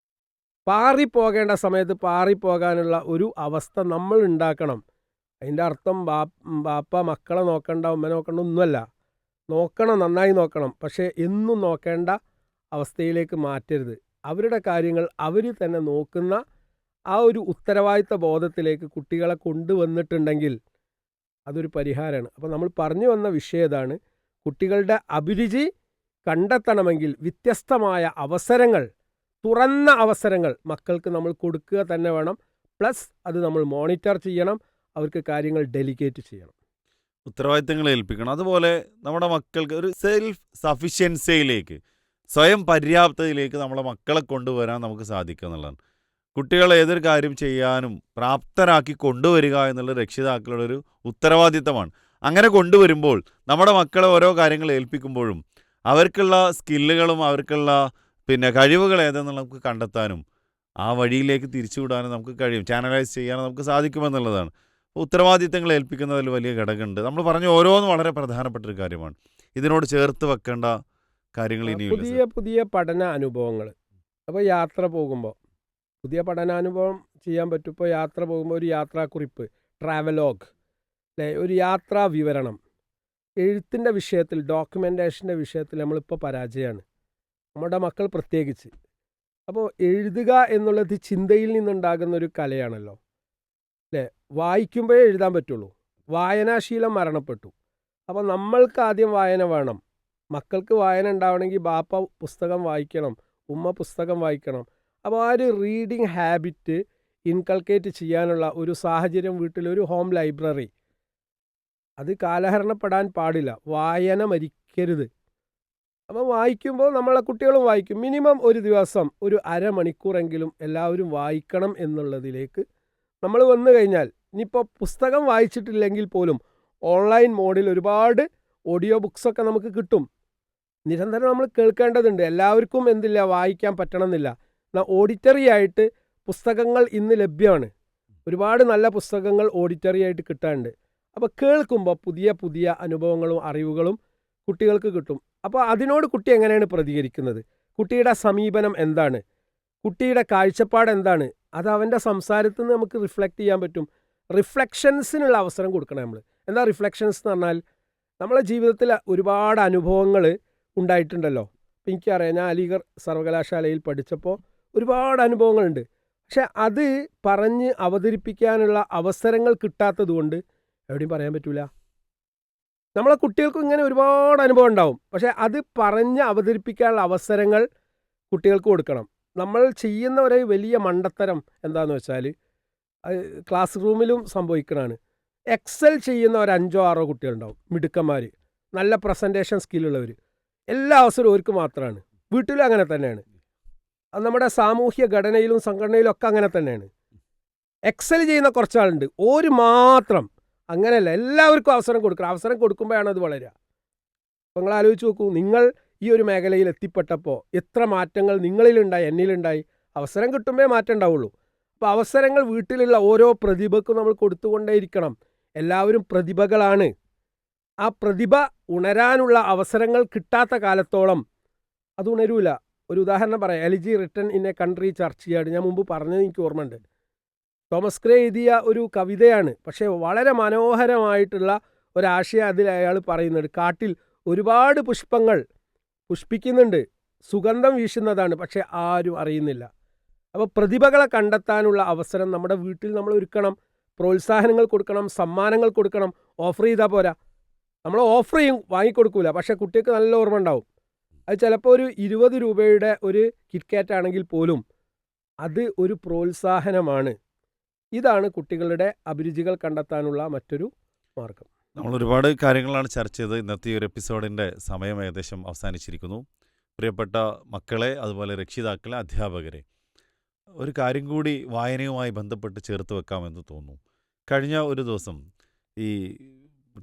പാറിപ്പോകേണ്ട സമയത്ത് പാറിപ്പോകാനുള്ള ഒരു അവസ്ഥ നമ്മൾ ഉണ്ടാക്കണം. അതിൻ്റെ അർത്ഥം ബാപ്പ മക്കളെ നോക്കണ്ട, ഉമ്മ നോക്കണ്ട ഒന്നുമല്ല. നോക്കണം, നന്നായി നോക്കണം. പക്ഷേ എന്നും നോക്കേണ്ട അവസ്ഥയിലേക്ക് മാറ്റരുത്. അവരുടെ കാര്യങ്ങൾ അവർ തന്നെ നോക്കുന്ന ആ ഒരു ഉത്തരവാദിത്ത ബോധത്തിലേക്ക് കുട്ടികളെ കൊണ്ടുവന്നിട്ടുണ്ടെങ്കിൽ അതൊരു പരിഹാരമാണ്. അപ്പോൾ നമ്മൾ പറഞ്ഞു വന്ന വിഷയം ഇതാണ്. കുട്ടികളുടെ അഭിരുചി കണ്ടെത്തണമെങ്കിൽ വ്യത്യസ്തമായ അവസരങ്ങൾ, തുറന്ന അവസരങ്ങൾ മക്കൾക്ക് നമ്മൾ കൊടുക്കുക തന്നെ വേണം. പ്ലസ് അത് നമ്മൾ മോണിറ്റർ ചെയ്യണം, അവർക്ക് കാര്യങ്ങൾ ഡെലിഗേറ്റ് ചെയ്യണം, ഉത്തരവാദിത്തങ്ങൾ ഏൽപ്പിക്കണം. അതുപോലെ നമ്മുടെ മക്കൾക്ക് ഒരു സെൽഫ് സഫിഷ്യൻസിയിലേക്ക്, സ്വയം പര്യാപ്തതയിലേക്ക് നമ്മളെ മക്കളെ കൊണ്ടുവരാൻ നമുക്ക് സാധിക്കുക എന്നുള്ളതാണ്. കുട്ടികളെ ഏതൊരു കാര്യം ചെയ്യാനും പ്രാപ്തരാക്കി കൊണ്ടുവരിക എന്നുള്ള രക്ഷിതാക്കളുടെ ഒരു ഉത്തരവാദിത്തമാണ്. അങ്ങനെ കൊണ്ടുവരുമ്പോൾ നമ്മുടെ മക്കളെ ഓരോ കാര്യങ്ങൾ ഏൽപ്പിക്കുമ്പോഴും അവർക്കുള്ള സ്കില്ലുകളും അവർക്കുള്ള കഴിവുകൾ ഏതെന്നുള്ള നമുക്ക് കണ്ടെത്താനും ആ വഴിയിലേക്ക് തിരിച്ചുവിടാനും നമുക്ക് കഴിയും, ചാനലൈസ് ചെയ്യാനും നമുക്ക് സാധിക്കുമെന്നുള്ളതാണ്. ഉത്തരവാദിത്തങ്ങൾ ഏൽപ്പിക്കുന്നതിൽ വലിയ ഘടകമുണ്ട്. നമ്മൾ പറഞ്ഞ ഓരോന്നും വളരെ പ്രധാനപ്പെട്ട ഒരു കാര്യമാണ്. ഇതിനോട് ചേർത്ത് വെക്കേണ്ട കാര്യങ്ങൾ ഇനിയും പുതിയ പഠന അനുഭവങ്ങൾ. അപ്പോൾ യാത്ര പോകുമ്പോൾ പുതിയ പഠനാനുഭവം ചെയ്യാൻ പറ്റും. ഇപ്പോൾ യാത്ര പോകുമ്പോൾ ഒരു യാത്രാക്കുറിപ്പ്, ട്രാവലോഗ് അല്ലേ, ഒരു യാത്രാ വിവരണം. എഴുത്തിൻ്റെ വിഷയത്തിൽ, ഡോക്യുമെൻറ്റേഷൻ്റെ വിഷയത്തിൽ നമ്മളിപ്പോൾ പരാജയമാണ്, നമ്മുടെ മക്കൾ പ്രത്യേകിച്ച്. അപ്പോൾ എഴുതുക എന്നുള്ളത് ചിന്തയിൽ നിന്നുണ്ടാകുന്ന ഒരു കലയാണല്ലോ അല്ലേ? വായിക്കുമ്പോഴേ എഴുതാൻ പറ്റുള്ളൂ. വായനാശീലം മരണപ്പെട്ടു. അപ്പോൾ നമ്മൾക്ക് ആദ്യം വായന വേണം. മക്കൾക്ക് വായന ഉണ്ടാവണമെങ്കിൽ ബാപ്പ പുസ്തകം വായിക്കണം, ഉമ്മ പുസ്തകം വായിക്കണം. അപ്പോൾ ആ ഒരു റീഡിങ് ഹാബിറ്റ് ഇൻകൾക്കേറ്റ് ചെയ്യാനുള്ള ഒരു സാഹചര്യം വീട്ടിലൊരു ഹോം ലൈബ്രറി അത് കാലഹരണപ്പെടാൻ പാടില്ല. വായന മരിക്കരുത്. അപ്പോൾ വായിക്കുമ്പോൾ നമ്മളെ കുട്ടികളും വായിക്കും. മിനിമം ഒരു ദിവസം ഒരു അരമണിക്കൂറെങ്കിലും എല്ലാവരും വായിക്കണം എന്നുള്ളതിലേക്ക് നമ്മൾ വന്നു കഴിഞ്ഞാൽ, ഇനിയിപ്പോൾ പുസ്തകം വായിച്ചിട്ടില്ലെങ്കിൽ പോലും ഓൺലൈൻ മോഡിൽ ഒരുപാട് ഓഡിയോ ബുക്സൊക്കെ നമുക്ക് കിട്ടും. നിരന്തരം നമ്മൾ കേൾക്കേണ്ടതുണ്ട്. എല്ലാവർക്കും എന്തില്ല, വായിക്കാൻ പറ്റണമെന്നില്ല. എന്നാൽ ഓഡിറ്ററി ആയിട്ട് പുസ്തകങ്ങൾ ഇന്ന് ലഭ്യമാണ്. ഒരുപാട് നല്ല പുസ്തകങ്ങൾ ഓഡിറ്ററി ആയിട്ട് കിട്ടാനുണ്ട്. അപ്പോൾ കേൾക്കുമ്പോൾ പുതിയ പുതിയ അനുഭവങ്ങളും അറിവുകളും കുട്ടികൾക്ക് കിട്ടും. അപ്പോൾ അതിനോട് കുട്ടി എങ്ങനെയാണ് പ്രതികരിക്കുന്നത്? കുട്ടിയുടെ സമീപനം എന്താണ്, കുട്ടിയുടെ കാഴ്ചപ്പാട് എന്താണ്, അത് അവൻ്റെ സംസാരത്തിൽ നിന്ന് നമുക്ക് റിഫ്ലക്റ്റ് ചെയ്യാൻ പറ്റും. റിഫ്ലക്ഷൻസിനുള്ള അവസരം കൊടുക്കണം നമ്മൾ. എന്താ റിഫ്ലക്ഷൻസ് എന്ന് പറഞ്ഞാൽ, നമ്മളെ ജീവിതത്തിൽ ഒരുപാട് അനുഭവങ്ങൾ ഉണ്ടായിട്ടുണ്ടല്ലോ. ഇപ്പം എനിക്കറിയാം, ഞാൻ അലിഗർ സർവകലാശാലയിൽ പഠിച്ചപ്പോൾ ഒരുപാട് അനുഭവങ്ങളുണ്ട്. പക്ഷെ അത് പറഞ്ഞ് അവതരിപ്പിക്കാനുള്ള അവസരങ്ങൾ കിട്ടാത്തത് കൊണ്ട് എവിടെയും പറയാൻ പറ്റില്ല. നമ്മളെ കുട്ടികൾക്കും ഇങ്ങനെ ഒരുപാട് അനുഭവം ഉണ്ടാവും. പക്ഷെ അത് പറഞ്ഞ് അവതരിപ്പിക്കാനുള്ള അവസരങ്ങൾ കുട്ടികൾക്ക് കൊടുക്കണം. നമ്മൾ ചെയ്യുന്ന ഒരു വലിയ മണ്ടത്തരം എന്താണെന്ന് വെച്ചാൽ, ക്ലാസ് റൂമിലും സംഭവിക്കണതാണ്. എക്സൽ ചെയ്യുന്ന ഒരു 5-6 കുട്ടികളുണ്ടാവും, മിടുക്കന്മാർ, നല്ല പ്രസൻറ്റേഷൻ സ്കില്ലുള്ളവർ. എല്ലാ അവസരവും അവർക്ക് മാത്രമാണ്. വീട്ടിലും അങ്ങനെ തന്നെയാണ്. അത് നമ്മുടെ സാമൂഹ്യ ഘടനയിലും സംഘടനയിലും ഒക്കെ അങ്ങനെ തന്നെയാണ്. എക്സൽ ചെയ്യുന്ന കുറച്ചാളുണ്ട്, ഒരു മാത്രം അങ്ങനെയല്ല, എല്ലാവർക്കും അവസരം കൊടുക്കണം. അവസരം കൊടുക്കുമ്പോഴാണ് അത് വളരുക. അപ്പോൾ നിങ്ങൾ ആലോചിച്ച് നോക്കൂ, നിങ്ങൾ ഈ ഒരു മേഖലയിൽ എത്തിപ്പെട്ടപ്പോൾ എത്ര മാറ്റങ്ങൾ നിങ്ങളിലുണ്ടായി, എന്നിലുണ്ടായി. അവസരം കിട്ടുമ്പോഴേ മാറ്റം ഉണ്ടാവുള്ളൂ. അപ്പോൾ അവസരങ്ങൾ വീട്ടിലുള്ള ഓരോ പ്രതിഭക്കും നമ്മൾ കൊടുത്തുകൊണ്ടേയിരിക്കണം. എല്ലാവരും പ്രതിഭകളാണ്. ആ പ്രതിഭ ഉണരാനുള്ള അവസരങ്ങൾ കിട്ടാത്ത കാലത്തോളം അത് ഉണരൂല. ഒരു ഉദാഹരണം പറയാം. Elegy written in a country ചർച്ചയാട്, ഞാൻ മുമ്പ് പറഞ്ഞത് എനിക്ക് ഓർമ്മയുണ്ട്. തോമസ് ഗ്രേ എഴുതിയ ഒരു കവിതയാണ്. പക്ഷേ വളരെ മനോഹരമായിട്ടുള്ള ഒരാശയം അതിൽ അയാൾ പറയുന്നുണ്ട്. കാട്ടിൽ ഒരുപാട് പുഷ്പങ്ങൾ പുഷ്പിക്കുന്നുണ്ട്, സുഗന്ധം വീശുന്നതാണ്, പക്ഷേ ആരും അറിയുന്നില്ല. അപ്പോൾ പ്രതിഭകളെ കണ്ടെത്താനുള്ള അവസരം നമ്മുടെ വീട്ടിൽ നമ്മൾ ഒരുക്കണം. പ്രോത്സാഹനങ്ങൾ കൊടുക്കണം, സമ്മാനങ്ങൾ കൊടുക്കണം. ഓഫർ ചെയ്താൽ പോരാ. നമ്മൾ ഓഫർ ചെയ്യും, വാങ്ങിക്കൊടുക്കൂല. പക്ഷേ കുട്ടിക്ക് നല്ല ഓർമ്മ ഉണ്ടാവും. അത് ചിലപ്പോൾ ഒരു 20 രൂപയുടെ ഒരു കിറ്റ്കാറ്റ് ആണെങ്കിൽ പോലും അത് ഒരു പ്രോത്സാഹനമാണ്. ഇതാണ് കുട്ടികളുടെ അഭിരുചികൾ കണ്ടെത്താനുള്ള മറ്റൊരു മാർഗം. നമ്മൾ ഒരുപാട് കാര്യങ്ങളാണ് ചർച്ച ചെയ്തത്. ഇന്നത്തെ ഈ ഒരു എപ്പിസോഡിൻ്റെ സമയം ഏകദേശം അവസാനിച്ചിരിക്കുന്നു. പ്രിയപ്പെട്ട മക്കളെ, അതുപോലെ രക്ഷിതാക്കളെ, അധ്യാപകരെ, ഒരു കാര്യം കൂടി വായനയുമായി ബന്ധപ്പെട്ട് ചേർത്ത് വെക്കാമെന്ന് തോന്നുന്നു. കഴിഞ്ഞ ഒരു ദിവസം ഈ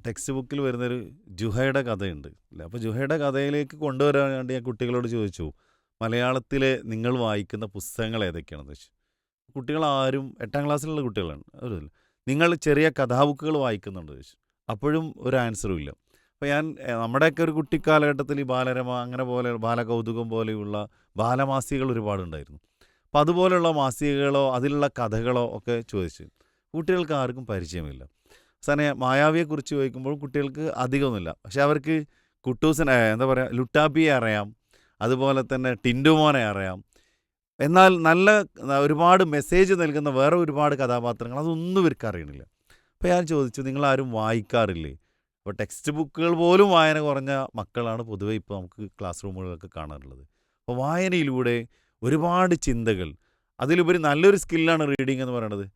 ടെക്സ്റ്റ് ബുക്കിൽ വരുന്നൊരു ജുഹയുടെ കഥയുണ്ട് അല്ലേ. അപ്പോൾ ജുഹയുടെ കഥയിലേക്ക് കൊണ്ടുവരാൻ വേണ്ടി ഞാൻ കുട്ടികളോട് ചോദിച്ചു, മലയാളത്തിലെ നിങ്ങൾ വായിക്കുന്ന പുസ്തകങ്ങൾ ഏതൊക്കെയാണെന്ന് വെച്ചു. കുട്ടികളാരും 8ാം ക്ലാസ്സിലുള്ള കുട്ടികളാണ്. ഒരു നിങ്ങൾ ചെറിയ കഥാബുക്കുകൾ വായിക്കുന്നുണ്ട് ചോദിച്ചു. അപ്പോഴും ഒരു ആൻസറും ഇല്ല. അപ്പോൾ ഞാൻ നമ്മുടെയൊക്കെ ഒരു കുട്ടിക്കാലഘട്ടത്തിൽ ഈ ബാലരമ അങ്ങനെ പോലെ ബാലകൗതുകം പോലെയുള്ള ബാലമാസികകൾ ഒരുപാടുണ്ടായിരുന്നു. അപ്പോൾ അതുപോലെയുള്ള മാസികകളോ അതിലുള്ള കഥകളോ ഒക്കെ ചോദിച്ചു. കുട്ടികൾക്ക് ആർക്കും പരിചയമില്ല. അവസാനം മായാവിയെക്കുറിച്ച് ചോദിക്കുമ്പോൾ കുട്ടികൾക്ക് അധികമൊന്നുമില്ല. പക്ഷെ അവർക്ക് കുട്ടൂസൻ എന്താ പറയുക, ലുട്ടാപ്പിയെ അറിയാം, അതുപോലെ തന്നെ ടിൻറ്റുമോനെ അറിയാം. എന്നാൽ നല്ല ഒരുപാട് മെസ്സേജ് നൽകുന്ന വേറെ ഒരുപാട് കഥാപാത്രങ്ങൾ അതൊന്നും ഇവർക്ക് അറിയണില്ല. അപ്പോൾ ഞാൻ ചോദിച്ചു, നിങ്ങളാരും വായിക്കാറില്ലേ? അപ്പോൾ ടെക്സ്റ്റ് ബുക്കുകൾ പോലും വായന കുറഞ്ഞ മക്കളാണ് പൊതുവെ ഇപ്പോൾ നമുക്ക് ക്ലാസ് റൂമുകളിലൊക്കെ കാണാറുള്ളത്. അപ്പോൾ വായനയിലൂടെ ഒരുപാട് ചിന്തകൾ, അതിലുപരി നല്ലൊരു സ്കില്ലാണ് റീഡിങ് എന്ന് പറയുന്നത്.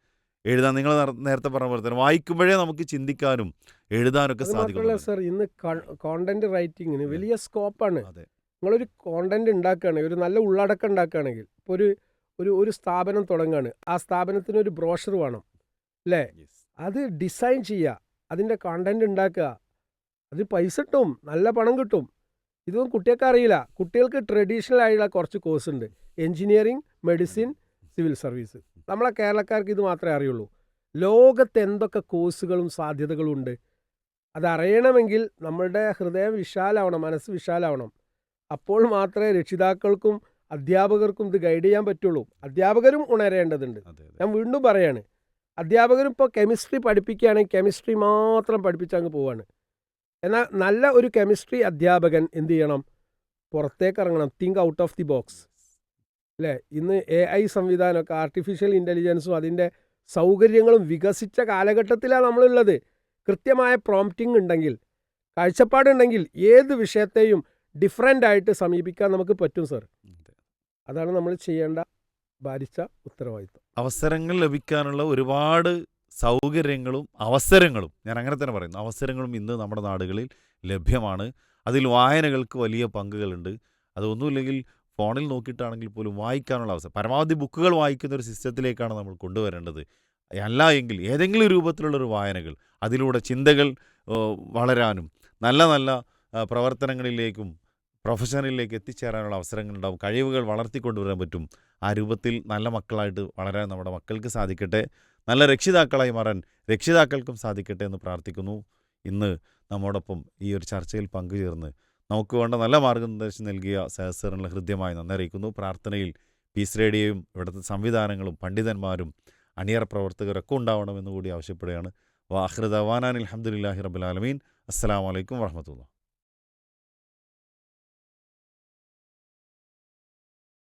എഴുതാൻ നിങ്ങൾ നേരത്തെ പറഞ്ഞ പോലെ തന്നെ വായിക്കുമ്പോഴേ നമുക്ക് ചിന്തിക്കാനും എഴുതാനൊക്കെ അത് മാത്രമല്ല സാധിക്കും. സർ, ഇന്ന് കോണ്ടന്റ് റൈറ്റിങ്ങിന് അതെ. വലിയ സ്കോപ്പാണ്. അതെ. നിങ്ങളൊരു കോണ്ടന്റ് ഉണ്ടാക്കുകയാണെങ്കിൽ, ഒരു നല്ല ഉള്ളടക്കം ഉണ്ടാക്കുകയാണെങ്കിൽ, ഇപ്പോൾ ഒരു ഒരു ഒരു സ്ഥാപനം തുടങ്ങുകയാണ്, ആ സ്ഥാപനത്തിന് ഒരു ബ്രോഷർ വേണം അല്ലേ? Yes. അത് ഡിസൈൻ ചെയ്യുക, അതിൻ്റെ കണ്ടന്റ് ഉണ്ടാക്കുക, അത് പൈസ കിട്ടും, നല്ല പണം കിട്ടും. ഇതൊന്നും കുട്ടികൾക്ക് അറിയില്ല. കുട്ടികൾക്ക് ട്രഡീഷണൽ ആയിട്ടുള്ള കുറച്ച് കോഴ്സ് ഉണ്ട്, എൻജിനീയറിങ്, മെഡിസിൻ, സിവിൽ സർവീസ്. നമ്മളെ കേരളക്കാർക്ക് ഇത് മാത്രമേ അറിയുള്ളൂ. ലോകത്ത് എന്തൊക്കെ കോഴ്സുകളും സാധ്യതകളും ഉണ്ട്. അതറിയണമെങ്കിൽ നമ്മളുടെ ഹൃദയം വിശാലാവണം, മനസ്സ് വിശാലാവണം. അപ്പോൾ മാത്രമേ രക്ഷിതാക്കൾക്കും അധ്യാപകർക്കും ഇത് ഗൈഡ് ചെയ്യാൻ പറ്റുള്ളൂ. അധ്യാപകരും ഉണരേണ്ടതുണ്ട്. അതെ. ഞാൻ വീണ്ടും പറയാണ്, അധ്യാപകരും ഇപ്പോൾ കെമിസ്ട്രി പഠിപ്പിക്കുകയാണെങ്കിൽ കെമിസ്ട്രി മാത്രം പഠിപ്പിച്ചങ്ങ് പോവാണ്. എന്നാൽ നല്ല ഒരു കെമിസ്ട്രി അധ്യാപകൻ എന്ത് ചെയ്യണം? പുറത്തേക്ക് ഇറങ്ങണം, think out of the box അല്ലേ? ഇന്ന് AI സംവിധാനമൊക്കെ, ആർട്ടിഫിഷ്യൽ ഇൻ്റലിജൻസും അതിൻ്റെ സൗകര്യങ്ങളും വികസിച്ച കാലഘട്ടത്തിലാണ് നമ്മളുള്ളത്. കൃത്യമായ പ്രോംപ്റ്റിംഗ് ഉണ്ടെങ്കിൽ, കാഴ്ചപ്പാടുണ്ടെങ്കിൽ ഏത് വിഷയത്തെയും ഡിഫറൻ്റ് ആയിട്ട് സമീപിക്കാൻ നമുക്ക് പറ്റും സർ. അതാണ് നമ്മൾ ചെയ്യേണ്ട ഭാരിച്ച ഉത്തരവാദിത്വം. അവസരങ്ങൾ ലഭിക്കാനുള്ള ഒരുപാട് സൗകര്യങ്ങളും അവസരങ്ങളും, ഞാൻ അങ്ങനെ തന്നെ പറയുന്നു, അവസരങ്ങളും ഇന്ന് നമ്മുടെ നാടുകളിൽ ലഭ്യമാണ്. അതിൽ വായനകൾക്ക് വലിയ പങ്കുകളുണ്ട്. അതൊന്നുമില്ലെങ്കിൽ ഫോണിൽ നോക്കിയിട്ടാണെങ്കിൽ പോലും വായിക്കാനുള്ള അവസരം, പരമാവധി ബുക്കുകൾ വായിക്കുന്ന ഒരു സിസ്റ്റത്തിലേക്കാണ് നമ്മൾ കൊണ്ടുവരേണ്ടത്. അല്ല എങ്കിൽ ഏതെങ്കിലും രൂപത്തിലുള്ളൊരു വായനകൾ, അതിലൂടെ ചിന്തകൾ വളരാനും നല്ല നല്ല പ്രവർത്തനങ്ങളിലേക്കും പ്രൊഫഷനിലേക്ക് എത്തിച്ചേരാനുള്ള അവസരങ്ങളുണ്ടാവും. കഴിവുകൾ വളർത്തിക്കൊണ്ടുവരാൻ പറ്റും. ആ രൂപത്തിൽ നല്ല മക്കളായിട്ട് വളരാൻ നമ്മുടെ മക്കൾക്ക് സാധിക്കട്ടെ. നല്ല രക്ഷിതാക്കളായി മാറാൻ രക്ഷിതാക്കൾക്കും സാധിക്കട്ടെ എന്ന് പ്രാർത്ഥിക്കുന്നു. ഇന്ന് നമ്മോടൊപ്പം ഈ ഒരു ചർച്ചയിൽ പങ്കുചേർന്ന് നമുക്ക് വേണ്ട നല്ല മാർഗ്ഗനിർദ്ദേശം നൽകിയ സഹസറിനുള്ള ഹൃദ്യമായി നന്ദി അറിയിക്കുന്നു. പ്രാർത്ഥനയിൽ പീസ് റേഡിയോയും ഇവിടുത്തെ സംവിധാനങ്ങളും പണ്ഡിതന്മാരും അണിയറ പ്രവർത്തകരൊക്കെ ഉണ്ടാവണമെന്ന് കൂടി ആവശ്യപ്പെടുകയാണ്. വാഹിർ ദവാനാൻ അൽഹംദുലില്ലാഹി റബ്ബിൽ ആലമീൻ. അസ്സലാമു അലൈക്കും വറഹ്മത്തുള്ളാഹി.